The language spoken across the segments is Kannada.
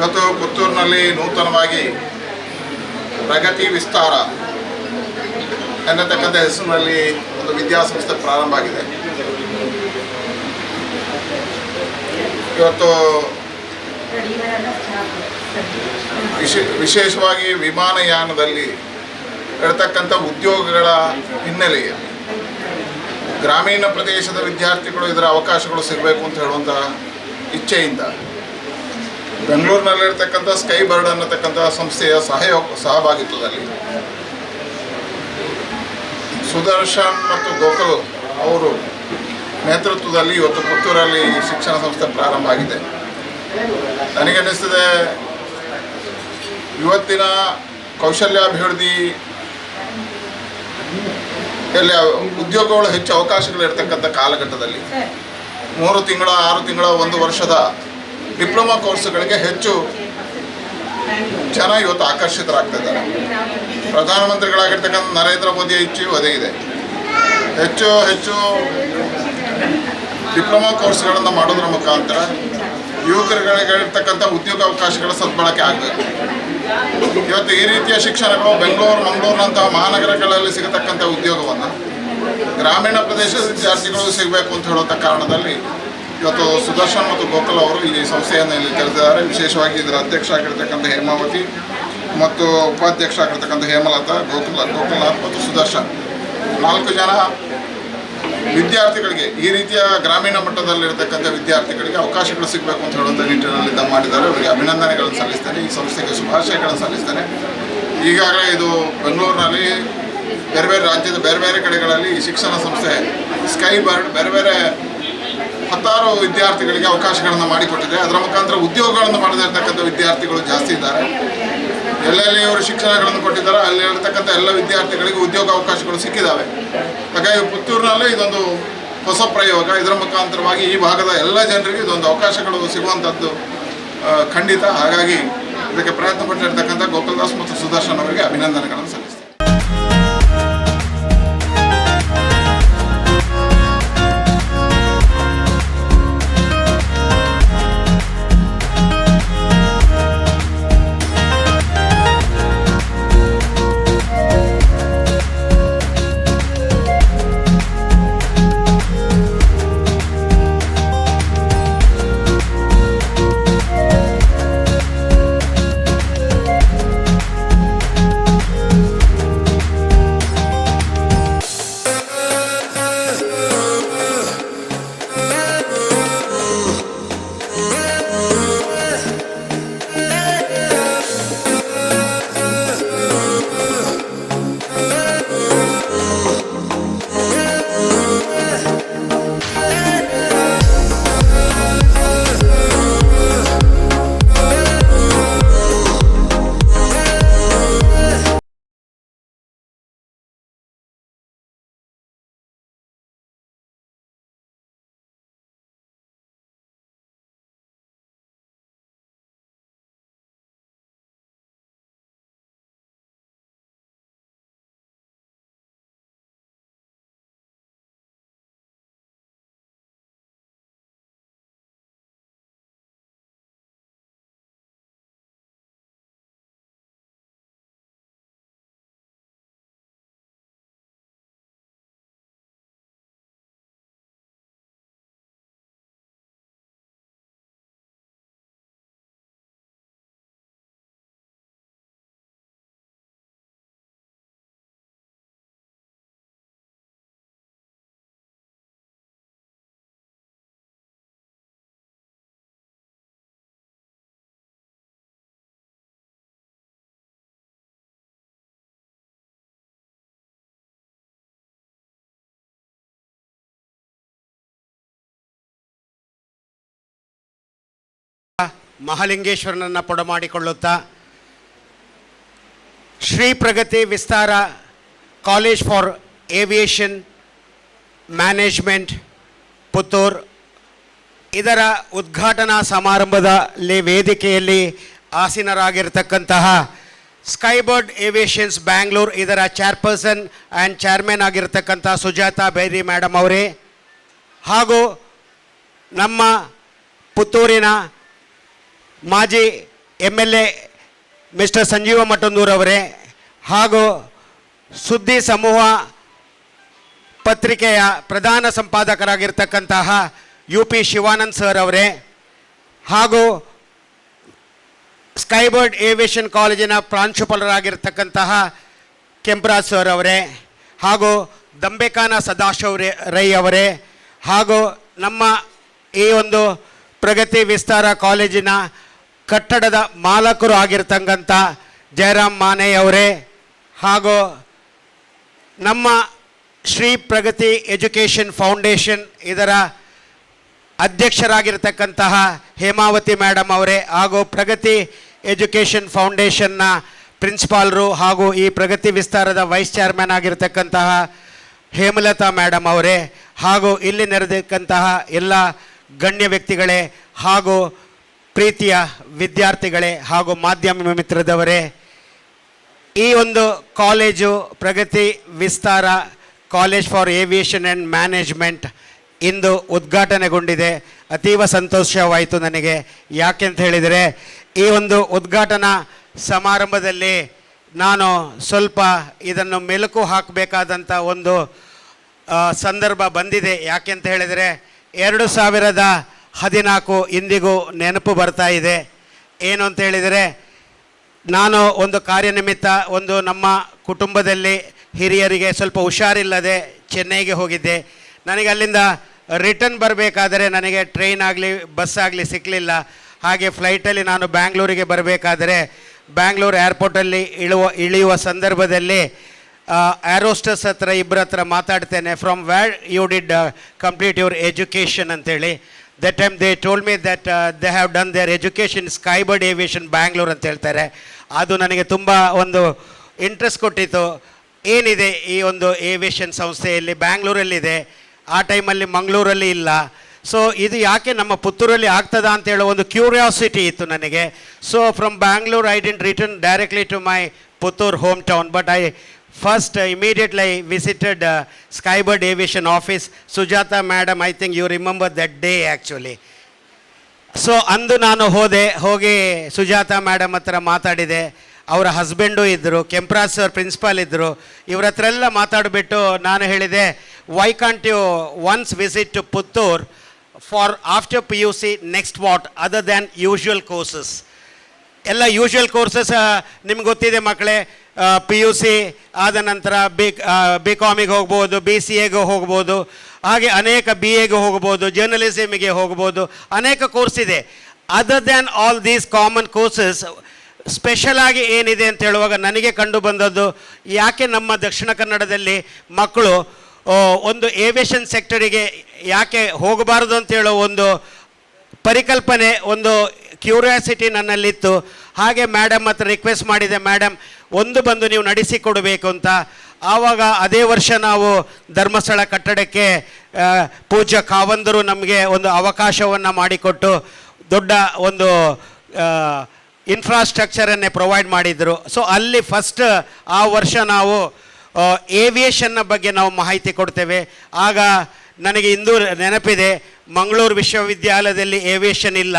ಇವತ್ತು ಪುತ್ತೂರಿನಲ್ಲಿ ನೂತನವಾಗಿ ಪ್ರಗತಿ ವಿಸ್ತಾರ ಎನ್ನತಕ್ಕಂಥ ಹೆಸರಿನಲ್ಲಿ ಒಂದು ವಿದ್ಯಾಸಂಸ್ಥೆ ಪ್ರಾರಂಭ ಆಗಿದೆ. ಇವತ್ತು ವಿಶೇಷವಾಗಿ ವಿಮಾನಯಾನದಲ್ಲಿ ಇರತಕ್ಕಂಥ ಉದ್ಯೋಗಗಳ ಹಿನ್ನೆಲೆಯಲ್ಲಿ ಗ್ರಾಮೀಣ ಪ್ರದೇಶದ ವಿದ್ಯಾರ್ಥಿಗಳು ಇದರ ಅವಕಾಶಗಳು ಸಿಗಬೇಕು ಅಂತ ಹೇಳುವಂಥ ಇಚ್ಛೆಯಿಂದ ಬೆಂಗಳೂರಿನಲ್ಲಿರ್ತಕ್ಕಂಥ ಸ್ಕೈ ಬರ್ಡ್ ಅನ್ನತಕ್ಕಂಥ ಸಂಸ್ಥೆಯ ಸಹಭಾಗಿತ್ವದಲ್ಲಿ ಸುದರ್ಶನ್ ಮತ್ತು ಗೋಕುಲ್ ಅವರು ನೇತೃತ್ವದಲ್ಲಿ ಇವತ್ತು ಪುತ್ತೂರಲ್ಲಿ ಶಿಕ್ಷಣ ಸಂಸ್ಥೆ ಪ್ರಾರಂಭ ಆಗಿದೆ. ನನಗನ್ನಿಸ್ತದೆ ಇವತ್ತಿನ ಕೌಶಲ್ಯಾಭಿವೃದ್ಧಿ ಎಲ್ಲಿ ಉದ್ಯೋಗಗಳು ಹೆಚ್ಚು ಅವಕಾಶಗಳಿರ್ತಕ್ಕಂಥ ಕಾಲಘಟ್ಟದಲ್ಲಿ 3 ತಿಂಗಳ 6 ತಿಂಗಳ 1 ವರ್ಷದ ಡಿಪ್ಲೊಮಾ ಕೋರ್ಸ್ಗಳಿಗೆ ಹೆಚ್ಚು ಜನ ಇವತ್ತು ಆಕರ್ಷಿತರಾಗ್ತಾ ಇದ್ದಾರೆ. ಪ್ರಧಾನಮಂತ್ರಿಗಳಾಗಿರ್ತಕ್ಕಂಥ ನರೇಂದ್ರ ಮೋದಿಯ ಇಚ್ಛೆಯೂ ಅದೇ ಇದೆ. ಹೆಚ್ಚು ಡಿಪ್ಲೊಮಾ ಕೋರ್ಸ್ಗಳನ್ನು ಮಾಡೋದ್ರ ಮುಖಾಂತರ ಯುವಕರುಗಳಿರ್ತಕ್ಕಂಥ ಉದ್ಯೋಗ ಅವಕಾಶಗಳ ಸದ್ಬಳಕೆ ಆಗಬೇಕು. ಇವತ್ತು ಈ ರೀತಿಯ ಶಿಕ್ಷಣಗಳು ಬೆಂಗಳೂರು ಮಂಗಳೂರಿನಂತಹ ಮಹಾನಗರಗಳಲ್ಲಿ ಸಿಗತಕ್ಕಂಥ ಉದ್ಯೋಗವನ್ನು ಗ್ರಾಮೀಣ ಪ್ರದೇಶದ ವಿದ್ಯಾರ್ಥಿಗಳು ಸಿಗಬೇಕು ಅಂತ ಹೇಳುವಂಥ ಕಾರಣದಲ್ಲಿ ಇವತ್ತು ಸುದರ್ಶನ್ ಮತ್ತು ಗೋಕುಲ್ ಅವರು ಈ ಸಂಸ್ಥೆಯನ್ನು ಇಲ್ಲಿ ತೆರೆದಿದ್ದಾರೆ. ವಿಶೇಷವಾಗಿ ಇದರ ಅಧ್ಯಕ್ಷ ಆಗಿರ್ತಕ್ಕಂಥ ಹೇಮಾವತಿ ಮತ್ತು ಉಪಾಧ್ಯಕ್ಷ ಆಗಿರ್ತಕ್ಕಂಥ ಹೇಮಲತಾ, ಗೋಕುಲ್ನಾಥ್ ಮತ್ತು ಸುದರ್ಶನ್ 4 ಜನ ವಿದ್ಯಾರ್ಥಿಗಳಿಗೆ ಈ ರೀತಿಯ ಗ್ರಾಮೀಣ ಮಟ್ಟದಲ್ಲಿರ್ತಕ್ಕಂಥ ವಿದ್ಯಾರ್ಥಿಗಳಿಗೆ ಅವಕಾಶಗಳು ಸಿಗಬೇಕು ಅಂತ ಹೇಳುವಂಥ ನಿಟ್ಟಿನಲ್ಲಿ ಮಾಡಿದ್ದಾರೆ. ಅವರಿಗೆ ಅಭಿನಂದನೆಗಳನ್ನು ಸಲ್ಲಿಸ್ತೇನೆ. ಈ ಸಂಸ್ಥೆಗೆ ಶುಭಾಶಯಗಳನ್ನು ಸಲ್ಲಿಸ್ತೇನೆ. ಈಗಾಗಲೇ ಇದು ಬೆಂಗಳೂರಿನಲ್ಲಿ ಬೇರೆ ರಾಜ್ಯದ ಬೇರೆ ಕಡೆಗಳಲ್ಲಿ ಈ ಶಿಕ್ಷಣ ಸಂಸ್ಥೆ ಸ್ಕೈ ಬರ್ಡ್ ಬೇರೆ 10 ವಿದ್ಯಾರ್ಥಿಗಳಿಗೆ ಅವಕಾಶಗಳನ್ನು ಮಾಡಿಕೊಟ್ಟಿದೆ. ಅದರ ಮುಖಾಂತರ ಉದ್ಯೋಗಗಳನ್ನು ಮಾಡದಿರ್ತಕ್ಕಂಥ ವಿದ್ಯಾರ್ಥಿಗಳು ಜಾಸ್ತಿ ಇದ್ದಾರೆ. ಎಲ್ಲೆಲ್ಲಿ ಇವರು ಶಿಕ್ಷಣಗಳನ್ನು ಕೊಟ್ಟಿದ್ದಾರೆ ಅಲ್ಲಿ ಇರತಕ್ಕಂಥ ಎಲ್ಲ ವಿದ್ಯಾರ್ಥಿಗಳಿಗೆ ಉದ್ಯೋಗ ಅವಕಾಶಗಳು ಸಿಕ್ಕಿದ್ದಾವೆ. ಹಾಗಾಗಿ ಪುತ್ತೂರಿನಲ್ಲೇ ಇದೊಂದು ಹೊಸ ಪ್ರಯೋಗ. ಇದರ ಮುಖಾಂತರವಾಗಿ ಈ ಭಾಗದ ಎಲ್ಲ ಜನರಿಗೆ ಇದೊಂದು ಅವಕಾಶಗಳು ಸಿಗುವಂಥದ್ದು ಖಂಡಿತ. ಹಾಗಾಗಿ ಇದಕ್ಕೆ ಪ್ರಯತ್ನ ಪಟ್ಟಿರ್ತಕ್ಕಂಥ ಗೋಕುಲ್ದಾಸ್ ಮತ್ತು ಸುದರ್ಶನ್ ಅವರಿಗೆ ಅಭಿನಂದನೆಗಳನ್ನು ಸಲ್ಲಿಸ್ತಾರೆ. ಮಹಾಲಿಂಗೇಶ್ವರನನ್ನು ಪೊಡಮಾಡಿಕೊಳ್ಳುತ್ತಾ Shri Pragati Vistara college for aviation management Puttur ಇದರ ಉದ್ಘಾಟನಾ ಸಮಾರಂಭದಲ್ಲಿ ವೇದಿಕೆಯಲ್ಲಿ ಆಸೀನರಾಗಿರ್ತಕ್ಕಂತಹ ಸ್ಕೈ ಬರ್ಡ್ ಏವಿಯೇಷನ್ಸ್ ಬ್ಯಾಂಗ್ಳೂರ್ ಇದರ ಚೇರ್ಪರ್ಸನ್ ಆ್ಯಂಡ್ ಚೇರ್ಮನ್ ಆಗಿರ್ತಕ್ಕಂಥ ಸುಜಾತಾ ಬೇರಿ ಮೇಡಮ್ ಅವರೇ, ಹಾಗೂ ನಮ್ಮ ಪುತ್ತೂರಿನ ಮಾಜಿ MLA ಮಿಸ್ಟರ್ ಸಂಜೀವ ಮಠಂದೂರವರೇ, ಹಾಗೂ ಸುದ್ದಿ ಸಮೂಹ ಪತ್ರಿಕೆಯ ಪ್ರಧಾನ ಸಂಪಾದಕರಾಗಿರ್ತಕ್ಕಂತಹ UP ಶಿವಾನಂದ್ ಸರ್ ಅವರೇ, ಹಾಗೂ ಸ್ಕೈಬರ್ಡ್ ಏವಿಯೇಷನ್ ಕಾಲೇಜಿನ ಪ್ರಾಂಶುಪಾಲರಾಗಿರ್ತಕ್ಕಂತಹ ಕೆಂಪರಾಜ್ ಸರ್ ಅವರೇ, ಹಾಗೂ ದಂಬೆಕಾನ ಸದಾಶಿವ ರೈ ಅವರೇ, ಹಾಗೂ ನಮ್ಮ ಈ ಒಂದು ಪ್ರಗತಿ ವಿಸ್ತಾರ ಕಾಲೇಜಿನ ಕಟ್ಟಡದ ಮಾಲಕರು ಆಗಿರ್ತಕ್ಕಂಥ ಜಯರಾಮ್ ಮಾನೆ ಅವರೇ, ಹಾಗೂ ನಮ್ಮ ಶ್ರೀ ಪ್ರಗತಿ ಎಜುಕೇಷನ್ ಫೌಂಡೇಶನ್ ಇದರ ಅಧ್ಯಕ್ಷರಾಗಿರ್ತಕ್ಕಂತಹ ಹೇಮಾವತಿ ಮೇಡಮ್ ಅವರೇ, ಹಾಗೂ ಪ್ರಗತಿ ಎಜುಕೇಷನ್ ಫೌಂಡೇಶನ್ನ ಪ್ರಿನ್ಸಿಪಾಲರು ಹಾಗೂ ಈ ಪ್ರಗತಿ ವಿಸ್ತಾರದ ವೈಸ್ ಚೇರ್ಮನ್ ಆಗಿರ್ತಕ್ಕಂತಹ ಹೇಮಲತಾ ಮೇಡಮ್ ಅವರೇ, ಹಾಗೂ ಇಲ್ಲಿ ನೆರೆದಿರ್ತಕ್ಕಂತಹ ಎಲ್ಲ ಗಣ್ಯ ವ್ಯಕ್ತಿಗಳೇ, ಹಾಗೂ ಪ್ರೀತಿಯ ವಿದ್ಯಾರ್ಥಿಗಳೇ, ಹಾಗೂ ಮಾಧ್ಯಮ ಮಿತ್ರದವರೇ, ಈ ಒಂದು college Pragati Vistara college for aviation and management ಇಂದು ಉದ್ಘಾಟನೆಗೊಂಡಿದೆ. ಅತೀವ ಸಂತೋಷವಾಯಿತು ನನಗೆ. ಯಾಕೆಂತ ಹೇಳಿದರೆ ಈ ಒಂದು ಉದ್ಘಾಟನಾ ಸಮಾರಂಭದಲ್ಲಿ ನಾನು ಸ್ವಲ್ಪ ಇದನ್ನು ಮೆಲುಕು ಹಾಕಬೇಕಾದಂಥ ಒಂದು ಸಂದರ್ಭ ಬಂದಿದೆ. ಯಾಕೆಂತ ಹೇಳಿದರೆ 2014 ಇಂದಿಗೂ ನೆನಪು ಬರ್ತಾ ಇದೆ. ಏನು ಅಂತ ಹೇಳಿದರೆ, ನಾನು ಒಂದು ಕಾರ್ಯನಿಮಿತ್ತ ಒಂದು ನಮ್ಮ ಕುಟುಂಬದಲ್ಲಿ ಹಿರಿಯರಿಗೆ ಸ್ವಲ್ಪ ಹುಷಾರಿಲ್ಲದೆ ಚೆನ್ನೈಗೆ ಹೋಗಿದ್ದೆ. ನನಗೆ ಅಲ್ಲಿಂದ ರಿಟರ್ನ್ ಬರಬೇಕಾದರೆ ನನಗೆ ಟ್ರೈನ್ ಆಗಲಿ ಬಸ್ ಆಗಲಿ ಸಿಕ್ಕಲಿಲ್ಲ. ಹಾಗೆ ಫ್ಲೈಟಲ್ಲಿ ನಾನು ಬ್ಯಾಂಗ್ಳೂರಿಗೆ ಬರಬೇಕಾದರೆ ಬ್ಯಾಂಗ್ಳೂರು ಏರ್ಪೋರ್ಟಲ್ಲಿ ಇಳಿಯುವ ಸಂದರ್ಭದಲ್ಲಿ ಏರೋಸ್ಟಸ್ ಹತ್ರ ಇಬ್ಬರ ಹತ್ರ ಮಾತಾಡ್ತೇನೆ, from where you did complete your education ಅಂತೇಳಿ. That time they told me that they have done their education Skybird aviation Bangalore ಅಂತ ಹೇಳ್ತಾರೆ. ಅದು ನನಗೆ ತುಂಬ ಒಂದು ಇಂಟ್ರೆಸ್ಟ್ ಕೊಟ್ಟಿತ್ತು. ಏನಿದೆ ಈ ಒಂದು ಏವಿಯೇಷನ್ ಸಂಸ್ಥೆಯಲ್ಲಿ, ಬ್ಯಾಂಗ್ಳೂರಲ್ಲಿದೆ, ಆ ಟೈಮಲ್ಲಿ ಮಂಗಳೂರಲ್ಲಿ ಇಲ್ಲ. ಸೊ ಇದು ಯಾಕೆ ನಮ್ಮ ಪುತ್ತೂರಲ್ಲಿ ಆಗ್ತದಾ ಅಂತ ಹೇಳೋ ಒಂದು ಕ್ಯೂರಿಯಾಸಿಟಿ ಇತ್ತು ನನಗೆ. So from Bangalore I didn't return directly to my Puttur hometown, but I first immediately I visited Skybird Aviation office. Sujata madam, I think you remember that day actually. So ಅಂದು ನಾನು ಹೋಗಿ ಸುಜಾತ ಮೇಡಮ್ ಹತ್ರ ಮಾತಾಡಿದೆ. ಅವರ ಹಸ್ಬೆಂಡು ಇದ್ದರು, ಕೆಂಪರಾಜ್ ಸರ್ ಪ್ರಿನ್ಸಿಪಾಲ್ ಇದ್ದರು. ಇವ್ರ ಹತ್ರ ಎಲ್ಲ ಮಾತಾಡಿಬಿಟ್ಟು ನಾನು ಹೇಳಿದೆ, why can't you once visit to Puttur for after PUC next what other than usual courses. ಎಲ್ಲ ಯೂಶ್ವಲ್ ಕೋರ್ಸಸ್ ನಿಮ್ಗೆ ಗೊತ್ತಿದೆ ಮಕ್ಕಳೇ. PUC ಆದ ನಂತರ ಬಿ ಕಾಮಿಗೆ ಹೋಗ್ಬೋದು, BCAಗೆ ಹೋಗ್ಬೋದು, ಹಾಗೆ ಅನೇಕ BAಗೆ ಹೋಗ್ಬೋದು, ಜರ್ನಲಿಸಮಿಗೆ ಹೋಗ್ಬೋದು, ಅನೇಕ ಕೋರ್ಸ್ ಇದೆ. Other than all these common courses special ಆಗಿ ಏನಿದೆ ಅಂತ ಹೇಳುವಾಗ ನನಗೆ ಕಂಡು ಬಂದದ್ದು, ಯಾಕೆ ನಮ್ಮ ದಕ್ಷಿಣ ಕನ್ನಡದಲ್ಲಿ ಮಕ್ಕಳು ಒಂದು ಏವಿಯೇಷನ್ ಸೆಕ್ಟರಿಗೆ ಯಾಕೆ ಹೋಗಬಾರ್ದು ಅಂತ ಹೇಳೋ ಒಂದು ಪರಿಕಲ್ಪನೆ, ಒಂದು ಕ್ಯೂರಿಯಾಸಿಟಿ ನನ್ನಲ್ಲಿತ್ತು. ಹಾಗೆ ಮೇಡಮ್ ಹತ್ರ ರಿಕ್ವೆಸ್ಟ್ ಮಾಡಿದೆ, ಮೇಡಮ್ ಒಂದು ಬಂದು ನೀವು ನಡೆಸಿಕೊಡಬೇಕು ಅಂತ. ಆವಾಗ ಅದೇ ವರ್ಷ ನಾವು ಧರ್ಮಸ್ಥಳ ಕಟ್ಟಡಕ್ಕೆ ಪೂಜ್ಯ ಕಾವಂದರು ನಮಗೆ ಒಂದು ಅವಕಾಶವನ್ನು ಮಾಡಿಕೊಟ್ಟು ದೊಡ್ಡ ಒಂದು ಇನ್ಫ್ರಾಸ್ಟ್ರಕ್ಚರನ್ನೇ ಪ್ರೊವೈಡ್ ಮಾಡಿದರು. ಸೊ ಅಲ್ಲಿ ಫಸ್ಟ್ ಆ ವರ್ಷ ನಾವು ಏವಿಯೇಷನ್ನ ಬಗ್ಗೆ ನಾವು ಮಾಹಿತಿ ಕೊಡ್ತೇವೆ. ಆಗ ನನಗೆ ಇಂದು ನೆನಪಿದೆ, ಮಂಗಳೂರು ವಿಶ್ವವಿದ್ಯಾಲಯದಲ್ಲಿ ಏವಿಯೇಷನ್ ಇಲ್ಲ,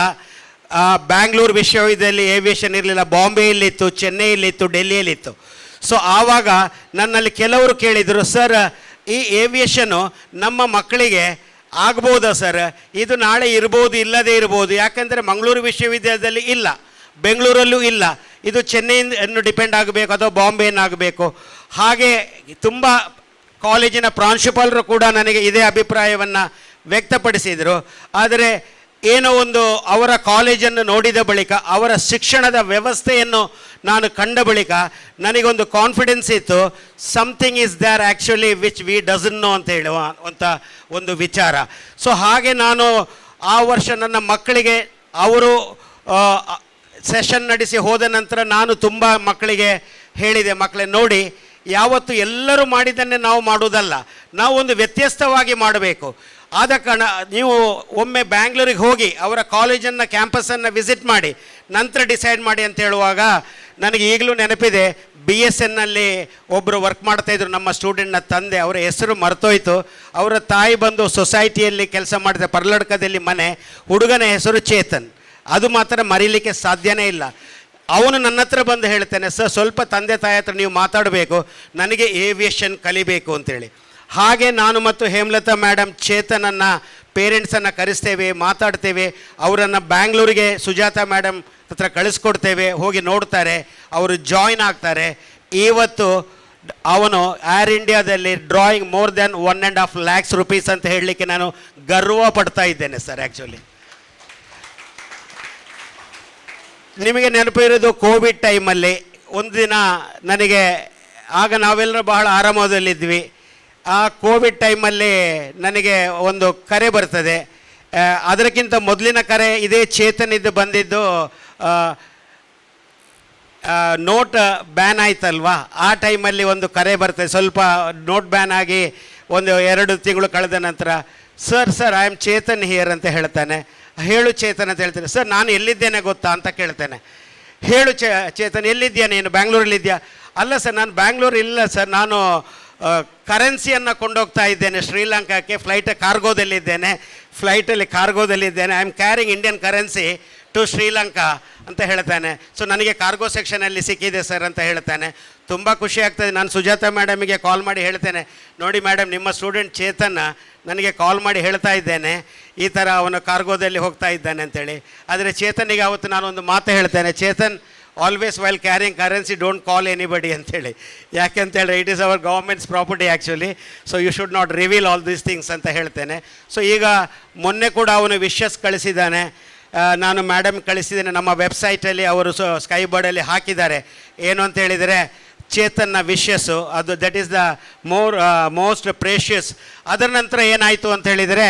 ಬ್ಯಾಂಗ್ಳೂರು ವಿಶ್ವವಿದ್ಯಾಲಯದಲ್ಲಿ ಏವಿಯೇಷನ್ ಇರಲಿಲ್ಲ, ಬಾಂಬೆಯಲ್ಲಿತ್ತು, ಚೆನ್ನೈಯಲ್ಲಿತ್ತು, ಡೆಲ್ಲಿಯಲ್ಲಿತ್ತು. ಸೊ ಆವಾಗ ನನ್ನಲ್ಲಿ ಕೆಲವರು ಕೇಳಿದರು, ಸರ್ ಈ ಏವಿಯೇಷನ್ನು ನಮ್ಮ ಮಕ್ಕಳಿಗೆ ಆಗ್ಬೋದಾ ಸರ್? ಇದು ನಾಳೆ ಇರ್ಬೋದು, ಇಲ್ಲದೇ ಇರ್ಬೋದು. ಯಾಕಂದರೆ ಮಂಗಳೂರು ವಿಶ್ವವಿದ್ಯಾಲಯದಲ್ಲಿ ಇಲ್ಲ, ಬೆಂಗಳೂರಲ್ಲೂ ಇಲ್ಲ, ಇದು ಚೆನ್ನೈಯನ್ನು ಡಿಪೆಂಡ್ ಆಗಬೇಕು ಅಥವಾ ಬಾಂಬೆಯನ್ನಾಗಬೇಕು. ಹಾಗೆ ತುಂಬ ಕಾಲೇಜಿನ ಪ್ರಾಂಶುಪಾಲರು ಕೂಡ ನನಗೆ ಇದೇ ಅಭಿಪ್ರಾಯವನ್ನು ವ್ಯಕ್ತಪಡಿಸಿದರು. ಆದರೆ ಏನೋ ಒಂದು ಅವರ ಕಾಲೇಜನ್ನು ನೋಡಿದ ಬಳಿಕ, ಅವರ ಶಿಕ್ಷಣದ ವ್ಯವಸ್ಥೆಯನ್ನು ನಾನು ಕಂಡ ಬಳಿಕ ನನಗೊಂದು ಕಾನ್ಫಿಡೆನ್ಸ್ ಇತ್ತು, something is there actually which we doesn't know ಅಂತ ಹೇಳುವ ಅಂತ ಒಂದು ವಿಚಾರ. ಸೊ ಹಾಗೆ ನಾನು ಆ ವರ್ಷ ನನ್ನ ಮಕ್ಕಳಿಗೆ ಅವರು ಸೆಷನ್ ನಡೆಸಿ ಹೋದ ನಂತರ ನಾನು ತುಂಬ ಮಕ್ಕಳಿಗೆ ಹೇಳಿದೆ, ಮಕ್ಕಳೇ ನೋಡಿ, ಯಾವತ್ತು ಎಲ್ಲರೂ ಮಾಡಿದ್ದನ್ನೇ ನಾವು ಮಾಡುವುದಲ್ಲ, ನಾವು ಒಂದು ವ್ಯತ್ಯಸ್ತವಾಗಿ ಮಾಡಬೇಕು. ಆದ ಕಾರಣ ನೀವು ಒಮ್ಮೆ ಬ್ಯಾಂಗ್ಳೂರಿಗೆ ಹೋಗಿ ಅವರ ಕಾಲೇಜನ್ನು ಕ್ಯಾಂಪಸನ್ನು ವಿಸಿಟ್ ಮಾಡಿ ನಂತರ ಡಿಸೈಡ್ ಮಾಡಿ ಅಂತ ಹೇಳುವಾಗ ನನಗೆ ಈಗಲೂ ನೆನಪಿದೆ, BSNನಲ್ಲಿ ಒಬ್ಬರು ವರ್ಕ್ ಮಾಡ್ತಾಯಿದ್ರು, ನಮ್ಮ ಸ್ಟೂಡೆಂಟ್ನ ತಂದೆ, ಅವರ ಹೆಸರು ಮರ್ತೋಯ್ತು. ಅವರ ತಾಯಿ ಬಂದು ಸೊಸೈಟಿಯಲ್ಲಿ ಕೆಲಸ ಮಾಡಿದೆ, ಪರ್ಲಡ್ಕದಲ್ಲಿ ಮನೆ, ಹುಡುಗನ ಹೆಸರು ಚೇತನ್. ಅದು ಮಾತ್ರ ಮರೀಲಿಕ್ಕೆ ಸಾಧ್ಯನೇ ಇಲ್ಲ. ಅವನು ನನ್ನ ಹತ್ರ ಬಂದು ಹೇಳ್ತಾನೆ, ಸರ್ ಸ್ವಲ್ಪ ತಂದೆ ತಾಯಿ ಹತ್ರ ನೀವು ಮಾತಾಡಬೇಕು, ನನಗೆ ಏವಿಯೇಷನ್ ಕಲಿಬೇಕು ಅಂತೇಳಿ. ಹಾಗೆ ನಾನು ಮತ್ತು ಹೇಮಲತಾ ಮೇಡಮ್ ಚೇತನನ್ನು ಪೇರೆಂಟ್ಸನ್ನು ಕರೆಸ್ತೇವೆ, ಮಾತಾಡ್ತೇವೆ. ಅವರನ್ನು ಬ್ಯಾಂಗ್ಳೂರಿಗೆ ಸುಜಾತ ಮೇಡಮ್ ಹತ್ರ ಕಳಿಸ್ಕೊಡ್ತೇವೆ, ಹೋಗಿ ನೋಡ್ತಾರೆ, ಅವರು ಜಾಯ್ನ್ ಆಗ್ತಾರೆ. ಇವತ್ತು ಅವನು ಏರ್ ಇಂಡಿಯಾದಲ್ಲಿ drawing more than 1.5 lakhs rupees ಅಂತ ಹೇಳಲಿಕ್ಕೆ ನಾನು ಗರ್ವ ಪಡ್ತಾ ಇದ್ದೇನೆ ಸರ್. ಆ್ಯಕ್ಚುಲಿ ನಿಮಗೆ ನೆನಪಿರೋದು ಕೋವಿಡ್ ಟೈಮಲ್ಲಿ ಒಂದು ದಿನ ನನಗೆ, ಆಗ ನಾವೆಲ್ಲರೂ ಬಹಳ ಆರಾಮದಲ್ಲಿದ್ವಿ. ಆ ಕೋವಿಡ್ ಟೈಮಲ್ಲಿ ನನಗೆ ಒಂದು ಕರೆ ಬರ್ತದೆ. ಅದಕ್ಕಿಂತ ಮೊದಲಿನ ಕರೆ ಇದೇ ಚೇತನಿದ್ದು ಬಂದಿದ್ದು, ನೋಟ್ ಬ್ಯಾನ್ ಆಯ್ತಲ್ವಾ, ಆ ಟೈಮಲ್ಲಿ ಒಂದು ಕರೆ ಬರ್ತದೆ. ಸ್ವಲ್ಪ ನೋಟ್ ಬ್ಯಾನ್ ಆಗಿ ಒಂದು 2 ತಿಂಗಳು ಕಳೆದ ನಂತರ, sir I am Chetan here ಅಂತ ಹೇಳ್ತಾನೆ. ಹೇಳು ಚೇತನ್ ಅಂತ ಹೇಳ್ತಾನೆ. ಸರ್ ನಾನು ಎಲ್ಲಿದ್ದೇನೆ ಗೊತ್ತಾ ಅಂತ ಕೇಳ್ತೇನೆ. ಹೇಳು ಚೇತನ್ ಎಲ್ಲಿದ್ಯಾ ನೀನು, ಬ್ಯಾಂಗ್ಳೂರಲ್ಲಿದ್ಯಾ? ಅಲ್ಲ ಸರ್ ನಾನು ಬ್ಯಾಂಗ್ಳೂರು ಇಲ್ಲ ಸರ್, ನಾನು ಕರೆನ್ಸಿಯನ್ನು ಕೊಂಡೋಗ್ತಾ ಇದ್ದೇನೆ ಶ್ರೀಲಂಕಾಕ್ಕೆ, ಫ್ಲೈಟಲ್ಲಿ ಕಾರ್ಗೋದಲ್ಲಿದ್ದೇನೆ. I am carrying Indian currency to Sri Lanka ಅಂತ ಹೇಳ್ತಾನೆ. ಸೊ ನನಗೆ ಕಾರ್ಗೋ ಸೆಕ್ಷನಲ್ಲಿ ಸಿಕ್ಕಿದೆ ಸರ್ ಅಂತ ಹೇಳ್ತಾನೆ. ತುಂಬ ಖುಷಿ ಆಗ್ತದೆ. ನಾನು ಸುಜಾತ ಮೇಡಮಿಗೆ ಕಾಲ್ ಮಾಡಿ ಹೇಳ್ತೇನೆ, ನೋಡಿ ಮೇಡಮ್ ನಿಮ್ಮ ಸ್ಟೂಡೆಂಟ್ ಚೇತನ್ ನನಗೆ ಕಾಲ್ ಮಾಡಿ ಹೇಳ್ತಾ ಇದ್ದೇನೆ, ಈ ಥರ ಅವನು ಕಾರ್ಗೋದಲ್ಲಿ ಹೋಗ್ತಾ ಇದ್ದಾನೆ ಅಂತೇಳಿ. ಆದರೆ ಚೇತನಿಗೆ ಅವತ್ತು ನಾನೊಂದು ಮಾತು ಹೇಳ್ತೇನೆ, Chetan always while carrying currency don't call anybody ಅಂತೇಳಿ. ಯಾಕೆಂತೇಳಿ it is our government's property actually, so you should not reveal all these things ಅಂತ ಹೇಳ್ತೇನೆ. ಸೊ ಈಗ ಮೊನ್ನೆ ಕೂಡ ಅವನು ವಿಶಸ್ ಕಳಿಸಿದ್ದಾನೆ, ನಾನು ಮೇಡಮ್ ಕಳಿಸಿದ್ದೇನೆ. ನಮ್ಮ ವೆಬ್ಸೈಟಲ್ಲಿ ಅವರು ಸ್ಕೈ ಬೋರ್ಡಲ್ಲಿ ಹಾಕಿದ್ದಾರೆ. ಏನು ಅಂತ ಹೇಳಿದರೆ ಚೇತನ್ನ ವಿಶಸ್ಸು, ಅದು that is the most precious. ಅದರ ನಂತರ ಏನಾಯಿತು ಅಂತ ಹೇಳಿದರೆ,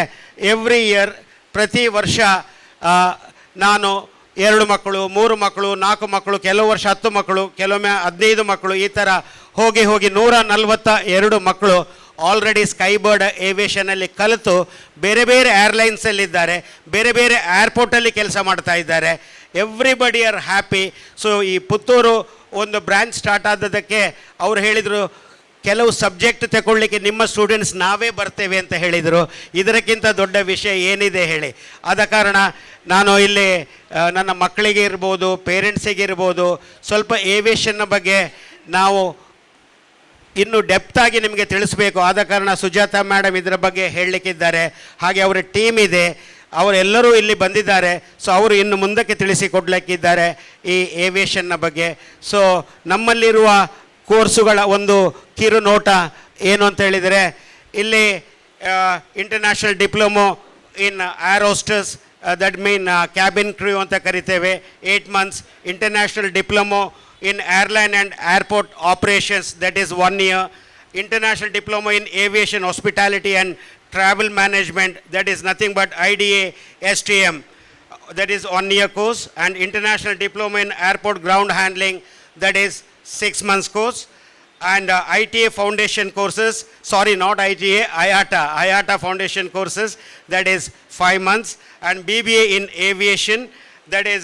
ಎವ್ರಿ ಇಯರ್ ಪ್ರತಿ ವರ್ಷ ನಾನು 2 ಮಕ್ಕಳು, 3 ಮಕ್ಕಳು, 4 ಮಕ್ಕಳು, ಕೆಲವು ವರ್ಷ 10 ಮಕ್ಕಳು, ಕೆಲವೊಮ್ಮೆ 15 ಮಕ್ಕಳು, ಈ ಥರ ಹೋಗಿ 142 ಮಕ್ಕಳು ಆಲ್ರೆಡಿ ಸ್ಕೈ ಬರ್ಡ್ ಏವಿಯೇಷನಲ್ಲಿ ಕಲಿತು ಬೇರೆ ಬೇರೆ ಏರ್ಲೈನ್ಸಲ್ಲಿದ್ದಾರೆ, ಬೇರೆ ಬೇರೆ ಏರ್ಪೋರ್ಟಲ್ಲಿ ಕೆಲಸ ಮಾಡ್ತಾ ಇದ್ದಾರೆ. Everybody are happy. ಸೊ ಈ ಪುತ್ತೂರು ಒಂದು ಬ್ರ್ಯಾಂಚ್ ಸ್ಟಾರ್ಟ್ ಆದದಕ್ಕೆ ಅವ್ರು ಹೇಳಿದರು, ಕೆಲವು ಸಬ್ಜೆಕ್ಟ್ ತಗೊಳ್ಳಿಕ್ಕೆ ನಿಮ್ಮ ಸ್ಟೂಡೆಂಟ್ಸ್ ನಾವೇ ಬರ್ತೇವೆ ಅಂತ ಹೇಳಿದರು. ಇದಕ್ಕಿಂತ ದೊಡ್ಡ ವಿಷಯ ಏನಿದೆ ಹೇಳಿ? ಆದ ಕಾರಣ ನಾನು ಇಲ್ಲಿ ನನ್ನ ಮಕ್ಕಳಿಗೆ ಇರ್ಬೋದು, ಪೇರೆಂಟ್ಸಿಗೆ ಇರ್ಬೋದು, ಸ್ವಲ್ಪ ಏವಿಯೇಷನ್ನ ಬಗ್ಗೆ ನಾವು ಇನ್ನೂ ಡೆಪ್ತಾಗಿ ನಿಮಗೆ ತಿಳಿಸ್ಬೇಕು. ಆದ ಕಾರಣ ಸುಜಾತ ಮೇಡಮ್ ಇದರ ಬಗ್ಗೆ ಹೇಳಲಿಕ್ಕಿದ್ದಾರೆ. ಹಾಗೆ ಅವರ ಟೀಮ್ ಇದೆ, ಅವರೆಲ್ಲರೂ ಇಲ್ಲಿ ಬಂದಿದ್ದಾರೆ. ಸೊ ಅವರು ಇನ್ನು ಮುಂದಕ್ಕೆ ತಿಳಿಸಿಕೊಡ್ಲಿಕ್ಕಿದ್ದಾರೆ ಈ ಏವಿಯೇಷನ್ನ ಬಗ್ಗೆ. ಸೊ ನಮ್ಮಲ್ಲಿರುವ ಕೋರ್ಸುಗಳ ಒಂದು ಕಿರು ನೋಟ ಏನು ಅಂತ ಹೇಳಿದರೆ, ಇಲ್ಲಿ international diploma in air hostess, that mean cabin crew ಅಂತ ಕರಿತೇವೆ, 8 months. International diploma in airline and airport operations, that is 1 year. International diploma in aviation hospitality and travel management, that is nothing but IDA STM, that is 1 year course. And international diploma in airport ground handling, that is 6 months course. And ITA foundation courses, sorry not ITA, IATA foundation courses, that is 5 months. And BBA in aviation, that is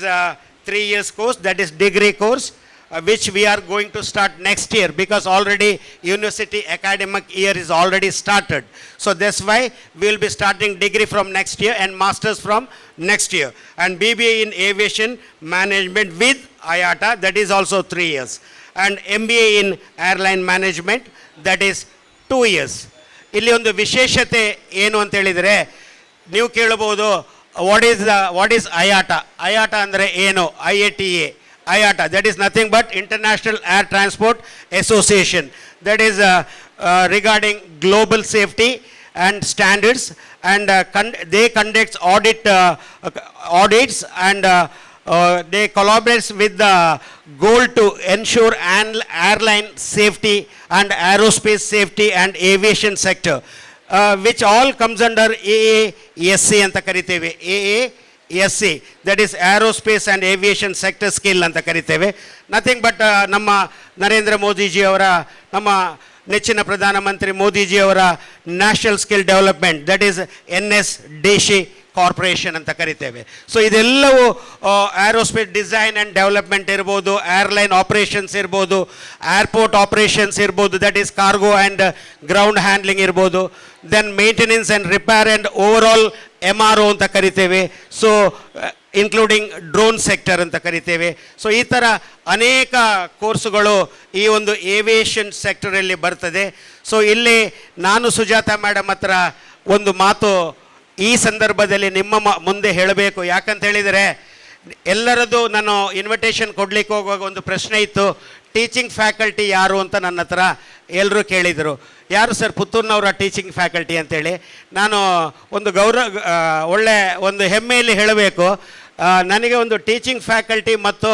3 years course, that is degree course, which we are going to start next year, because already university academic year is already started. So that's why we will be starting degree from next year and masters from next year. And BBA in aviation management with IATA, that is also 3 years. And MBA in airline management, that is 2 years. ಇಲ್ಲಿ ಒಂದು ವಿಶೇಷತೆ ಏನು ಅಂತ ಹೇಳಿದರೆ, ನೀವು ಕೇಳಬಹುದು ವಾಟ್ ಈಸ್ IATA? IATA ಅಂದರೆ ಏನು? IATA, IATA, that is nothing but International Air Transport Association. That is regarding global safety and standards, and they conduct audits, and they collaborate with the goal to ensure airline safety and aerospace safety and aviation sector, which all comes under AASC ಅಂತ ಕರಿತೇವೆ. AASC, that is aerospace and aviation sector skill ಅಂತ ಕರಿತೇವೆ. ನಥಿಂಗ್ ಬಟ್ ನಮ್ಮ ನರೇಂದ್ರ ಮೋದಿಜಿಯವರ, ನಮ್ಮ ನೆಚ್ಚಿನ ಪ್ರಧಾನಮಂತ್ರಿ ಮೋದಿಜಿಯವರ national skill development, that is NSDC corporation ಅಂತ ಕರಿತೇವೆ. ಸೊ ಇದೆಲ್ಲವೂ ಏರೋಸ್ಪೇಸ್ ಡಿಸೈನ್ ಆ್ಯಂಡ್ ಡೆವಲಪ್ಮೆಂಟ್ ಇರ್ಬೋದು, ಏರ್ಲೈನ್ ಆಪರೇಷನ್ಸ್ ಇರ್ಬೋದು, ಏರ್ಪೋರ್ಟ್ ಆಪರೇಷನ್ಸ್ ಇರ್ಬೋದು, that is cargo and ground handling ಇರ್ಬೋದು, then maintenance and repair and overall MRO ಅಂತ ಕರಿತೇವೆ. ಸೊ ಇನ್ಕ್ಲೂಡಿಂಗ್ ಡ್ರೋನ್ ಸೆಕ್ಟರ್ ಅಂತ ಕರಿತೇವೆ. ಸೊ ಈ ಥರ ಅನೇಕ ಕೋರ್ಸುಗಳು ಈ ಒಂದು ಏವಿಯೇಷನ್ ಸೆಕ್ಟರಲ್ಲಿ ಬರ್ತದೆ. ಸೊ ಇಲ್ಲಿ ನಾನು ಸುಜಾತ ಮೇಡಮ್ ಹತ್ರ ಒಂದು ಮಾತು ಈ ಸಂದರ್ಭದಲ್ಲಿ ನಿಮ್ಮ ಮುಂದೆ ಹೇಳಬೇಕು. ಯಾಕಂತ ಹೇಳಿದರೆ ಎಲ್ಲರದ್ದು ನಾನು ಇನ್ವಿಟೇಷನ್ ಕೊಡಲಿಕ್ಕೆ ಹೋಗುವಾಗ ಒಂದು ಪ್ರಶ್ನೆ ಇತ್ತು, ಟೀಚಿಂಗ್ ಫ್ಯಾಕಲ್ಟಿ ಯಾರು ಅಂತ ನನ್ನ ಹತ್ರ ಎಲ್ಲರೂ ಕೇಳಿದರು. ಯಾರು ಸರ್ ಪುತ್ತೂರಿನವರ ಟೀಚಿಂಗ್ ಫ್ಯಾಕಲ್ಟಿ ಅಂತೇಳಿ. ನಾನು ಒಂದು ಒಳ್ಳೆ ಒಂದು ಹೆಮ್ಮೆಯಲ್ಲಿ ಹೇಳಬೇಕು, ನನಗೆ ಒಂದು ಟೀಚಿಂಗ್ ಫ್ಯಾಕಲ್ಟಿ ಮತ್ತು